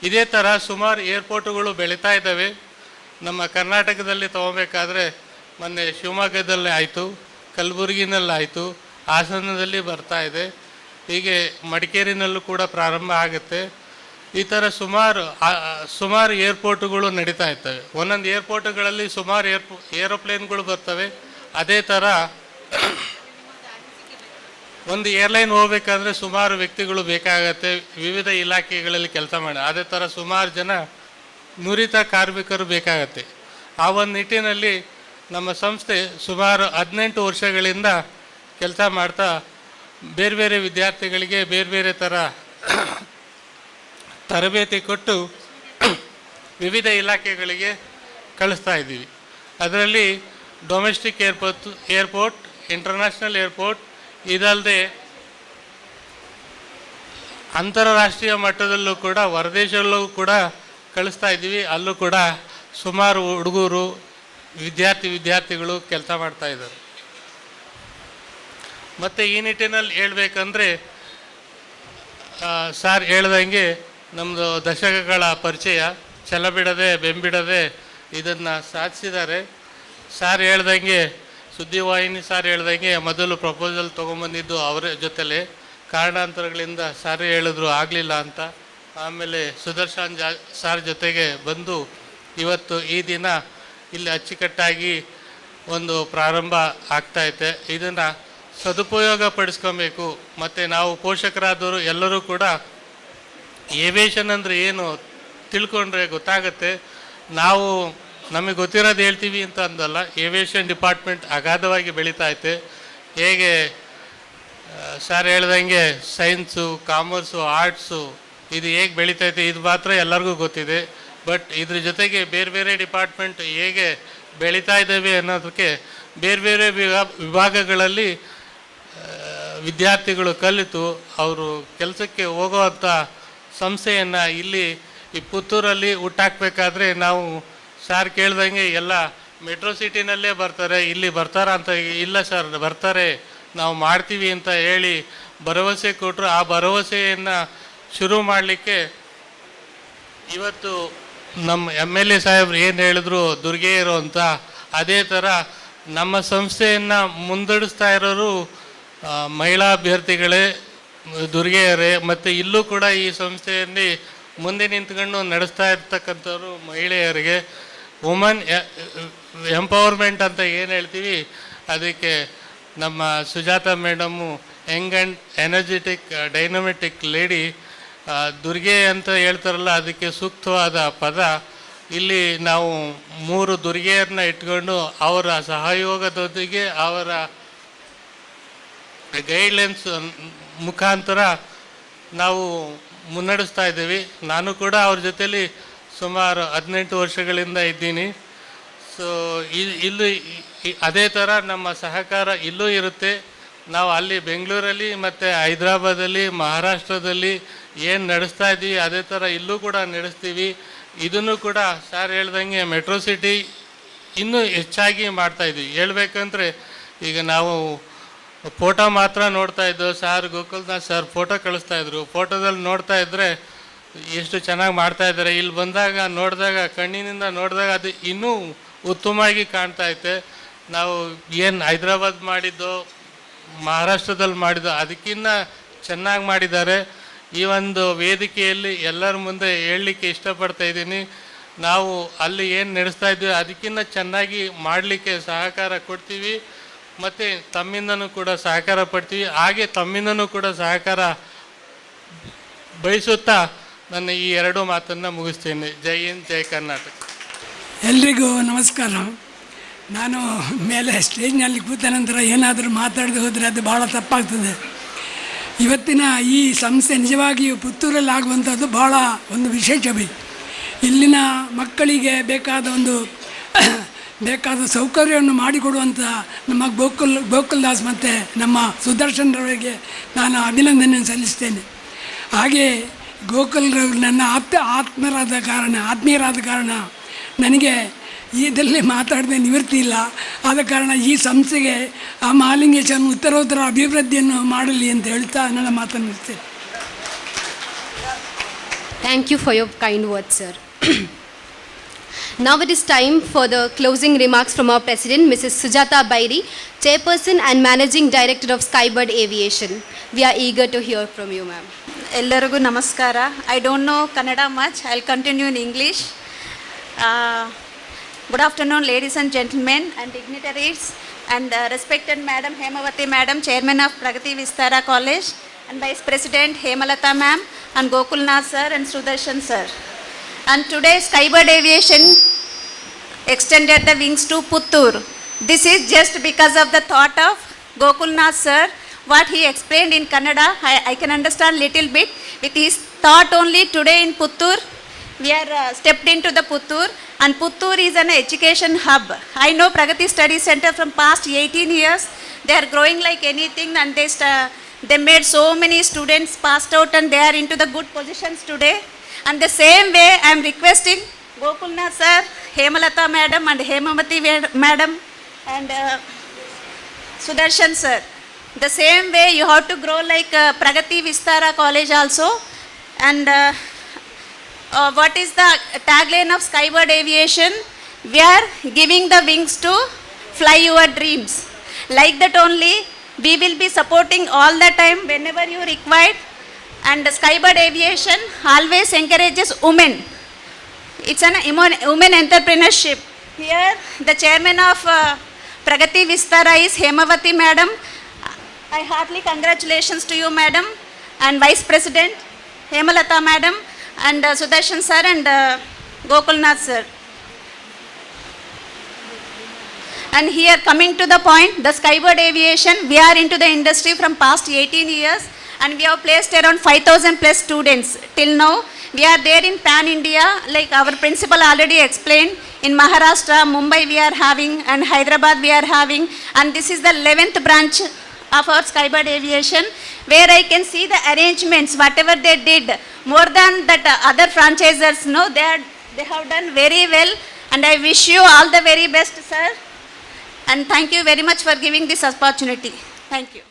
ಇದೇ ಥರ ಸುಮಾರು ಏರ್ಪೋರ್ಟುಗಳು ಬೆಳೀತಾ ಇದ್ದಾವೆ. ನಮ್ಮ ಕರ್ನಾಟಕದಲ್ಲಿ ತೊಗೋಬೇಕಾದ್ರೆ ಮೊನ್ನೆ ಶಿವಮೊಗ್ಗದಲ್ಲಿ ಆಯಿತು, ಕಲಬುರಗಿನಲ್ಲಿ ಆಯಿತು, ಹಾಸನದಲ್ಲಿ ಬರ್ತಾ ಇದೆ, ಹೀಗೆ ಮಡಿಕೇರಿನಲ್ಲೂ ಕೂಡ ಪ್ರಾರಂಭ ಆಗುತ್ತೆ. ಈ ಥರ ಸುಮಾರು ಏರ್ಪೋರ್ಟುಗಳು ನಡೀತಾ ಇರ್ತವೆ. ಒಂದೊಂದು ಏರ್ಪೋರ್ಟುಗಳಲ್ಲಿ ಸುಮಾರು ಏರೋಪ್ಲೇನ್ಗಳು ಬರ್ತವೆ. ಅದೇ ಥರ ಒಂದು ಏರ್ಲೈನ್ ಹೋಗ್ಬೇಕಾದ್ರೆ ಸುಮಾರು ವ್ಯಕ್ತಿಗಳು ಬೇಕಾಗತ್ತೆ, ವಿವಿಧ ಇಲಾಖೆಗಳಲ್ಲಿ ಕೆಲಸ ಮಾಡಿ. ಅದೇ ಥರ ಸುಮಾರು ಜನ ನುರಿತ ಕಾರ್ಮಿಕರು ಬೇಕಾಗತ್ತೆ. ಆ ಒಂದು ನಿಟ್ಟಿನಲ್ಲಿ ನಮ್ಮ ಸಂಸ್ಥೆ ಸುಮಾರು 18 ವರ್ಷಗಳಿಂದ ಕೆಲಸ ಮಾಡ್ತಾ ಬೇರೆ ಬೇರೆ ವಿದ್ಯಾರ್ಥಿಗಳಿಗೆ ಬೇರೆ ಬೇರೆ ಥರ ತರಬೇತಿ ಕೊಟ್ಟು ವಿವಿಧ ಇಲಾಖೆಗಳಿಗೆ ಕಳಿಸ್ತಾ ಇದ್ದೀವಿ. ಅದರಲ್ಲಿ ಡೊಮೆಸ್ಟಿಕ್ ಏರ್ಪೋರ್ಟ್, ಇಂಟರ್ನ್ಯಾಷನಲ್ ಏರ್ಪೋರ್ಟ್, ಇದಲ್ಲದೆ ಅಂತಾರಾಷ್ಟ್ರೀಯ ಮಟ್ಟದಲ್ಲೂ ಕೂಡ ಹೊರದೇಶದಲ್ಲೂ ಕೂಡ ಕಳಿಸ್ತಾ ಇದ್ದೀವಿ. ಅಲ್ಲೂ ಕೂಡ ಸುಮಾರು ಹುಡುಗರು ವಿದ್ಯಾರ್ಥಿಗಳು ಕೆಲಸ ಮಾಡ್ತಾ ಇದ್ದಾರೆ. ಮತ್ತು ಈ ನಿಟ್ಟಿನಲ್ಲಿ ಹೇಳ್ಬೇಕಂದ್ರೆ ಸಾರ್ ಹೇಳ್ದಂಗೆ ನಮ್ಮದು ದಶಕಗಳ ಪರಿಚಯ, ಛಲ ಬಿಡದೆ ಬೆಂಬಿಡದೆ ಇದನ್ನು ಸಾಧಿಸಿದ್ದಾರೆ. ಸಾರ್ ಹೇಳ್ದಂಗೆ ಸುದ್ದಿವಾಹಿನಿ ಸಾರ್ ಹೇಳ್ದಂಗೆ ಮೊದಲು ಪ್ರಪೋಸಲ್ ತೊಗೊಂಬಂದಿದ್ದು ಅವರ ಜೊತೆಲೇ, ಕಾರಣಾಂತರಗಳಿಂದ ಸಾರ್ ಹೇಳಿದ್ರು ಆಗಲಿಲ್ಲ ಅಂತ. ಆಮೇಲೆ ಸುದರ್ಶನ್ ಸಾರ್ ಜೊತೆಗೆ ಬಂದು ಇವತ್ತು ಈ ದಿನ ಇಲ್ಲಿ ಅಚ್ಚುಕಟ್ಟಾಗಿ ಒಂದು ಪ್ರಾರಂಭ ಆಗ್ತಾಯಿದೆ. ಇದನ್ನು ಸದುಪಯೋಗ ಪಡಿಸ್ಕೊಬೇಕು. ಮತ್ತು ನಾವು ಪೋಷಕರಾದವರು ಎಲ್ಲರೂ ಕೂಡ ಏವಿಯೇಷನ್ ಅಂದರೆ ಏನು ತಿಳ್ಕೊಂಡ್ರೆ ಗೊತ್ತಾಗುತ್ತೆ. ನಾವು ನಮಗೆ ಗೊತ್ತಿರೋದು ಹೇಳ್ತೀವಿ ಅಂತ ಅಂದಲ್ಲ, ಏವಿಯೇಷನ್ ಡಿಪಾರ್ಟ್ಮೆಂಟ್ ಅಗಾಧವಾಗಿ ಬೆಳೀತಾ ಐತೆ. ಹೇಗೆ ಸರ್ ಹೇಳ್ದಂಗೆ ಸೈನ್ಸು, ಕಾಮರ್ಸು, ಆರ್ಟ್ಸು ಇದು ಹೇಗೆ ಬೆಳೀತೈತೆ ಇದು ಮಾತ್ರ ಎಲ್ಲರಿಗೂ ಗೊತ್ತಿದೆ. ಬಟ್ ಇದ್ರ ಜೊತೆಗೆ ಬೇರೆ ಬೇರೆ ಡಿಪಾರ್ಟ್ಮೆಂಟ್ ಹೇಗೆ ಬೆಳೀತಾ ಇದ್ದಾವೆ ಅನ್ನೋದಕ್ಕೆ ಬೇರೆ ಬೇರೆ ವಿಭಾಗಗಳಲ್ಲಿ ವಿದ್ಯಾರ್ಥಿಗಳು ಕಲಿತು ಅವರು ಕೆಲಸಕ್ಕೆ ಹೋಗುವಂಥ ಸಂಸ್ಥೆಯನ್ನು ಇಲ್ಲಿ ಈ ಪುತ್ತೂರಲ್ಲಿ ಹುಟ್ಟಾಕಬೇಕಾದ್ರೆ ನಾವು ಸಾರ್ ಕೇಳ್ದಂಗೆ ಎಲ್ಲ ಮೆಟ್ರೋ ಸಿಟಿನಲ್ಲೇ ಬರ್ತಾರೆ, ಇಲ್ಲಿ ಬರ್ತಾರ ಅಂತ ಇಲ್ಲ ಸರ್, ಬರ್ತಾರೆ, ನಾವು ಮಾಡ್ತೀವಿ ಅಂತ ಹೇಳಿ ಭರವಸೆ ಕೊಟ್ಟರು. ಆ ಭರವಸೆಯನ್ನು ಶುರು ಮಾಡಲಿಕ್ಕೆ ಇವತ್ತು ನಮ್ಮ MLA ಸಾಹೇಬ್ರು ಏನು ಹೇಳಿದ್ರು ದುರ್ಗೆಯರು ಅಂತ, ಅದೇ ಥರ ನಮ್ಮ ಸಂಸ್ಥೆಯನ್ನು ಮುನ್ನಡೆಸ್ತಾ ಇರೋರು ಮಹಿಳಾ ಅಭ್ಯರ್ಥಿಗಳೇ ದುರ್ಗೆಯರೇ. ಮತ್ತು ಇಲ್ಲೂ ಕೂಡ ಈ ಸಂಸ್ಥೆಯಲ್ಲಿ ಮುಂದೆ ನಿಂತ್ಕೊಂಡು ನಡೆಸ್ತಾ ಇರ್ತಕ್ಕಂಥವ್ರು ಮಹಿಳೆಯರಿಗೆ ವುಮನ್ ಎಂಪವರ್ಮೆಂಟ್ ಅಂತ ಏನು ಹೇಳ್ತೀವಿ, ಅದಕ್ಕೆ ನಮ್ಮ Sujata madam young and energetic dynamic lady ದುರ್ಗೆ ಅಂತ ಹೇಳ್ತಾರಲ್ಲ, ಅದಕ್ಕೆ ಸೂಕ್ತವಾದ ಪದ. ಇಲ್ಲಿ ನಾವು 3 ದುರ್ಗೆಯರನ್ನ ಇಟ್ಕೊಂಡು ಅವರ ಸಹಯೋಗದೊಂದಿಗೆ ಅವರ ಗೈಡ್ಲೈನ್ಸ್ ಮುಖಾಂತರ ನಾವು ಮುನ್ನಡೆಸ್ತಾ ಇದ್ದೀವಿ. ನಾನು ಕೂಡ ಅವ್ರ ಜೊತೆಲಿ ಸುಮಾರು 18 ವರ್ಷಗಳಿಂದ ಇದ್ದೀನಿ. ಸೊ ಇಲ್ಲೂ ಅದೇ ಥರ ನಮ್ಮ ಸಹಕಾರ ಇಲ್ಲೂ ಇರುತ್ತೆ. ನಾವು ಅಲ್ಲಿ ಬೆಂಗಳೂರಲ್ಲಿ ಮತ್ತು ಹೈದರಾಬಾದಲ್ಲಿ, ಮಹಾರಾಷ್ಟ್ರದಲ್ಲಿ ಏನು ನಡೆಸ್ತಾ ಇದ್ದೀವಿ ಅದೇ ಥರ ಇಲ್ಲೂ ಕೂಡ ನಡೆಸ್ತೀವಿ. ಇದನ್ನು ಕೂಡ ಸರ್ ಹೇಳ್ದಂಗೆ ಮೆಟ್ರೋ ಸಿಟಿ ಇನ್ನೂ ಹೆಚ್ಚಾಗಿ ಮಾಡ್ತಾಯಿದ್ವಿ. ಹೇಳ್ಬೇಕಂದ್ರೆ ಈಗ ನಾವು ಫೋಟೋ ಮಾತ್ರ ನೋಡ್ತಾ ಇದ್ದೋ, ಸರ್ ಗೋಕುಲ್ನಾಥ್ ಸರ್ ಫೋಟೋ ಕಳಿಸ್ತಾಯಿದ್ರು, ಫೋಟೋದಲ್ಲಿ ನೋಡ್ತಾ ಇದ್ದರೆ ಎಷ್ಟು ಚೆನ್ನಾಗಿ ಮಾಡ್ತಾಯಿದ್ದಾರೆ. ಇಲ್ಲಿ ಬಂದಾಗ ನೋಡಿದಾಗ ಕಣ್ಣಿನಿಂದ ನೋಡಿದಾಗ ಅದು ಇನ್ನೂ ಉತ್ತಮವಾಗಿ ಕಾಣ್ತಾ ಐತೆ. ನಾವು ಏನು ಹೈದರಾಬಾದ್ ಮಾಡಿದ್ದೋ, ಮಹಾರಾಷ್ಟ್ರದಲ್ಲಿ ಮಾಡಿದ್ದೋ ಅದಕ್ಕಿಂತ ಚೆನ್ನಾಗಿ ಮಾಡಿದ್ದಾರೆ. ಈ ಒಂದು ವೇದಿಕೆಯಲ್ಲಿ ಎಲ್ಲರ ಮುಂದೆ ಹೇಳಲಿಕ್ಕೆ ಇಷ್ಟಪಡ್ತಾ ಇದ್ದೀನಿ. ನಾವು ಅಲ್ಲಿ ಏನು ನಡೆಸ್ತಾ ಇದ್ದೀವಿ ಅದಕ್ಕಿಂತ ಚೆನ್ನಾಗಿ ಮಾಡಲಿಕ್ಕೆ ಸಹಕಾರ ಕೊಡ್ತೀವಿ ಮತ್ತು ತಮ್ಮಿಂದನೂ ಕೂಡ ಸಹಕಾರ ಪಡ್ತೀವಿ. ಹಾಗೆ ತಮ್ಮಿಂದನೂ ಕೂಡ ಸಹಕಾರ ಬಯಸುತ್ತಾ ನನ್ನ ಈ 2 ಮಾತನ್ನು ಮುಗಿಸ್ತೀನಿ. ಜೈ ಹಿಂದ್, ಜೈ ಕರ್ನಾಟಕ. ಎಲ್ರಿಗೂ ನಮಸ್ಕಾರ. ನಾನು ಮೇಲೆ ಸ್ಟೇಜ್ನಲ್ಲಿ ಕೂತ ನಂತರ ಏನಾದರೂ ಮಾತಾಡದೆ ಹೋದರೆ ಅದು ಭಾಳ ತಪ್ಪಾಗ್ತದೆ. ಇವತ್ತಿನ ಈ ಸಂಸ್ಥೆ ನಿಜವಾಗಿಯೂ ಪುತ್ತೂರಲ್ಲಿ ಆಗುವಂಥದ್ದು ಭಾಳ ಒಂದು ವಿಶೇಷವೇ. ಇಲ್ಲಿನ ಮಕ್ಕಳಿಗೆ ಬೇಕಾದ ಸೌಕರ್ಯವನ್ನು ಮಾಡಿಕೊಡುವಂಥ ನಮ್ಮ ಗೋಕುಲ್ದಾಸ್ ಮತ್ತು ನಮ್ಮ ಸುದರ್ಶನ್ರವರಿಗೆ ನಾನು ಅಭಿನಂದನೆ ಸಲ್ಲಿಸ್ತೇನೆ. ಹಾಗೆ ಗೋಕುಲ್ರವರು ನನ್ನ ಆತ್ಮೀಯರಾದ ಕಾರಣ ನನಗೆ ಇದರಲ್ಲಿ ಮಾತಾಡದೆ ನಿವೃತ್ತಿ ಇಲ್ಲ. ಆದ ಕಾರಣ ಈ ಸಂಸ್ಥೆಗೆ ಆ ಮಹಾಲಿಂಗೇಶ್ವರನ ಉತ್ತರೋತ್ತರ ಅಭಿವೃದ್ಧಿಯನ್ನು ಮಾಡಲಿ ಅಂತ ಹೇಳ್ತಾ ನನ್ನ ಮಾತನ್ನು ಮುಗಿಸ್ತೇನೆ. Thank you for your kind words, sir. Now it is time for the closing remarks from our President, Mrs. Sujata Bairi, Chairperson and Managing Director of Skybird Aviation. We are eager to hear from you, ma'am. ಎಲ್ಲರಿಗೂ ನಮಸ್ಕಾರ. I don't know Kannada much. I'll continue in English. Good afternoon, ladies and gentlemen and dignitaries and respected Madam Hemavati Madam, Chairman of Pragati Vistara College, and Vice President Hemalata Ma'am and Gokulnath Sir and Sudarshan Sir. And today Skybird Aviation extended the wings to Puttur. This is just because of the thought of Gokulnath Sir. What he explained in Kannada, I can understand little bit. With his thought only today in Puttur, we are stepped into the Puttur, and Puttur is an education hub. I know Pragati Study Center from past 18 years. They are growing like anything, and they made so many students passed out, and they are into the good positions today. And the same way I am requesting Gokulnath Sir, Hemalata Madam and Hemavati Madam and Sudarshan Sir. The same way you have to grow like Pragati Vistara College also. And what is the tagline of Skybird Aviation? We are giving the wings to fly your dreams. Like that only, we will be supporting all the time whenever you require. And Skybird Aviation always encourages women. It's an women entrepreneurship. Here, the chairman of Pragati Vistara is Hemavati Madam. I heartily congratulations to you, Madam, and Vice President Hemalata Madam. and Sudarshan sir and Gokulnath sir. And here coming to the point, the Skybird Aviation, we are into the industry from past 18 years and we have placed around 5,000 plus students till now. We are there in Pan India, like our principal already explained. In Maharashtra, Mumbai we are having, and Hyderabad we are having, and this is the 11th branch of our Skybird Aviation, where I can see the arrangements, whatever they did, more than that other franchisers, no, they have done very well, and I wish you all the very best, sir. And thank you very much for giving this opportunity. Thank you.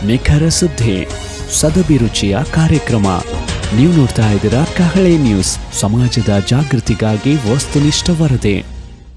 ನಿಖರ ಸುದ್ದಿ ಸದಭಿರುಚಿಯ ಕಾರ್ಯಕ್ರಮ. ನೀವು ನೋಡ್ತಾ ಇದ್ದೀರಾ ಕಹಳೆ ನ್ಯೂಸ್, ಸಮಾಜದ ಜಾಗೃತಿಗಾಗಿ ವಸ್ತುನಿಷ್ಠ ವರದಿ.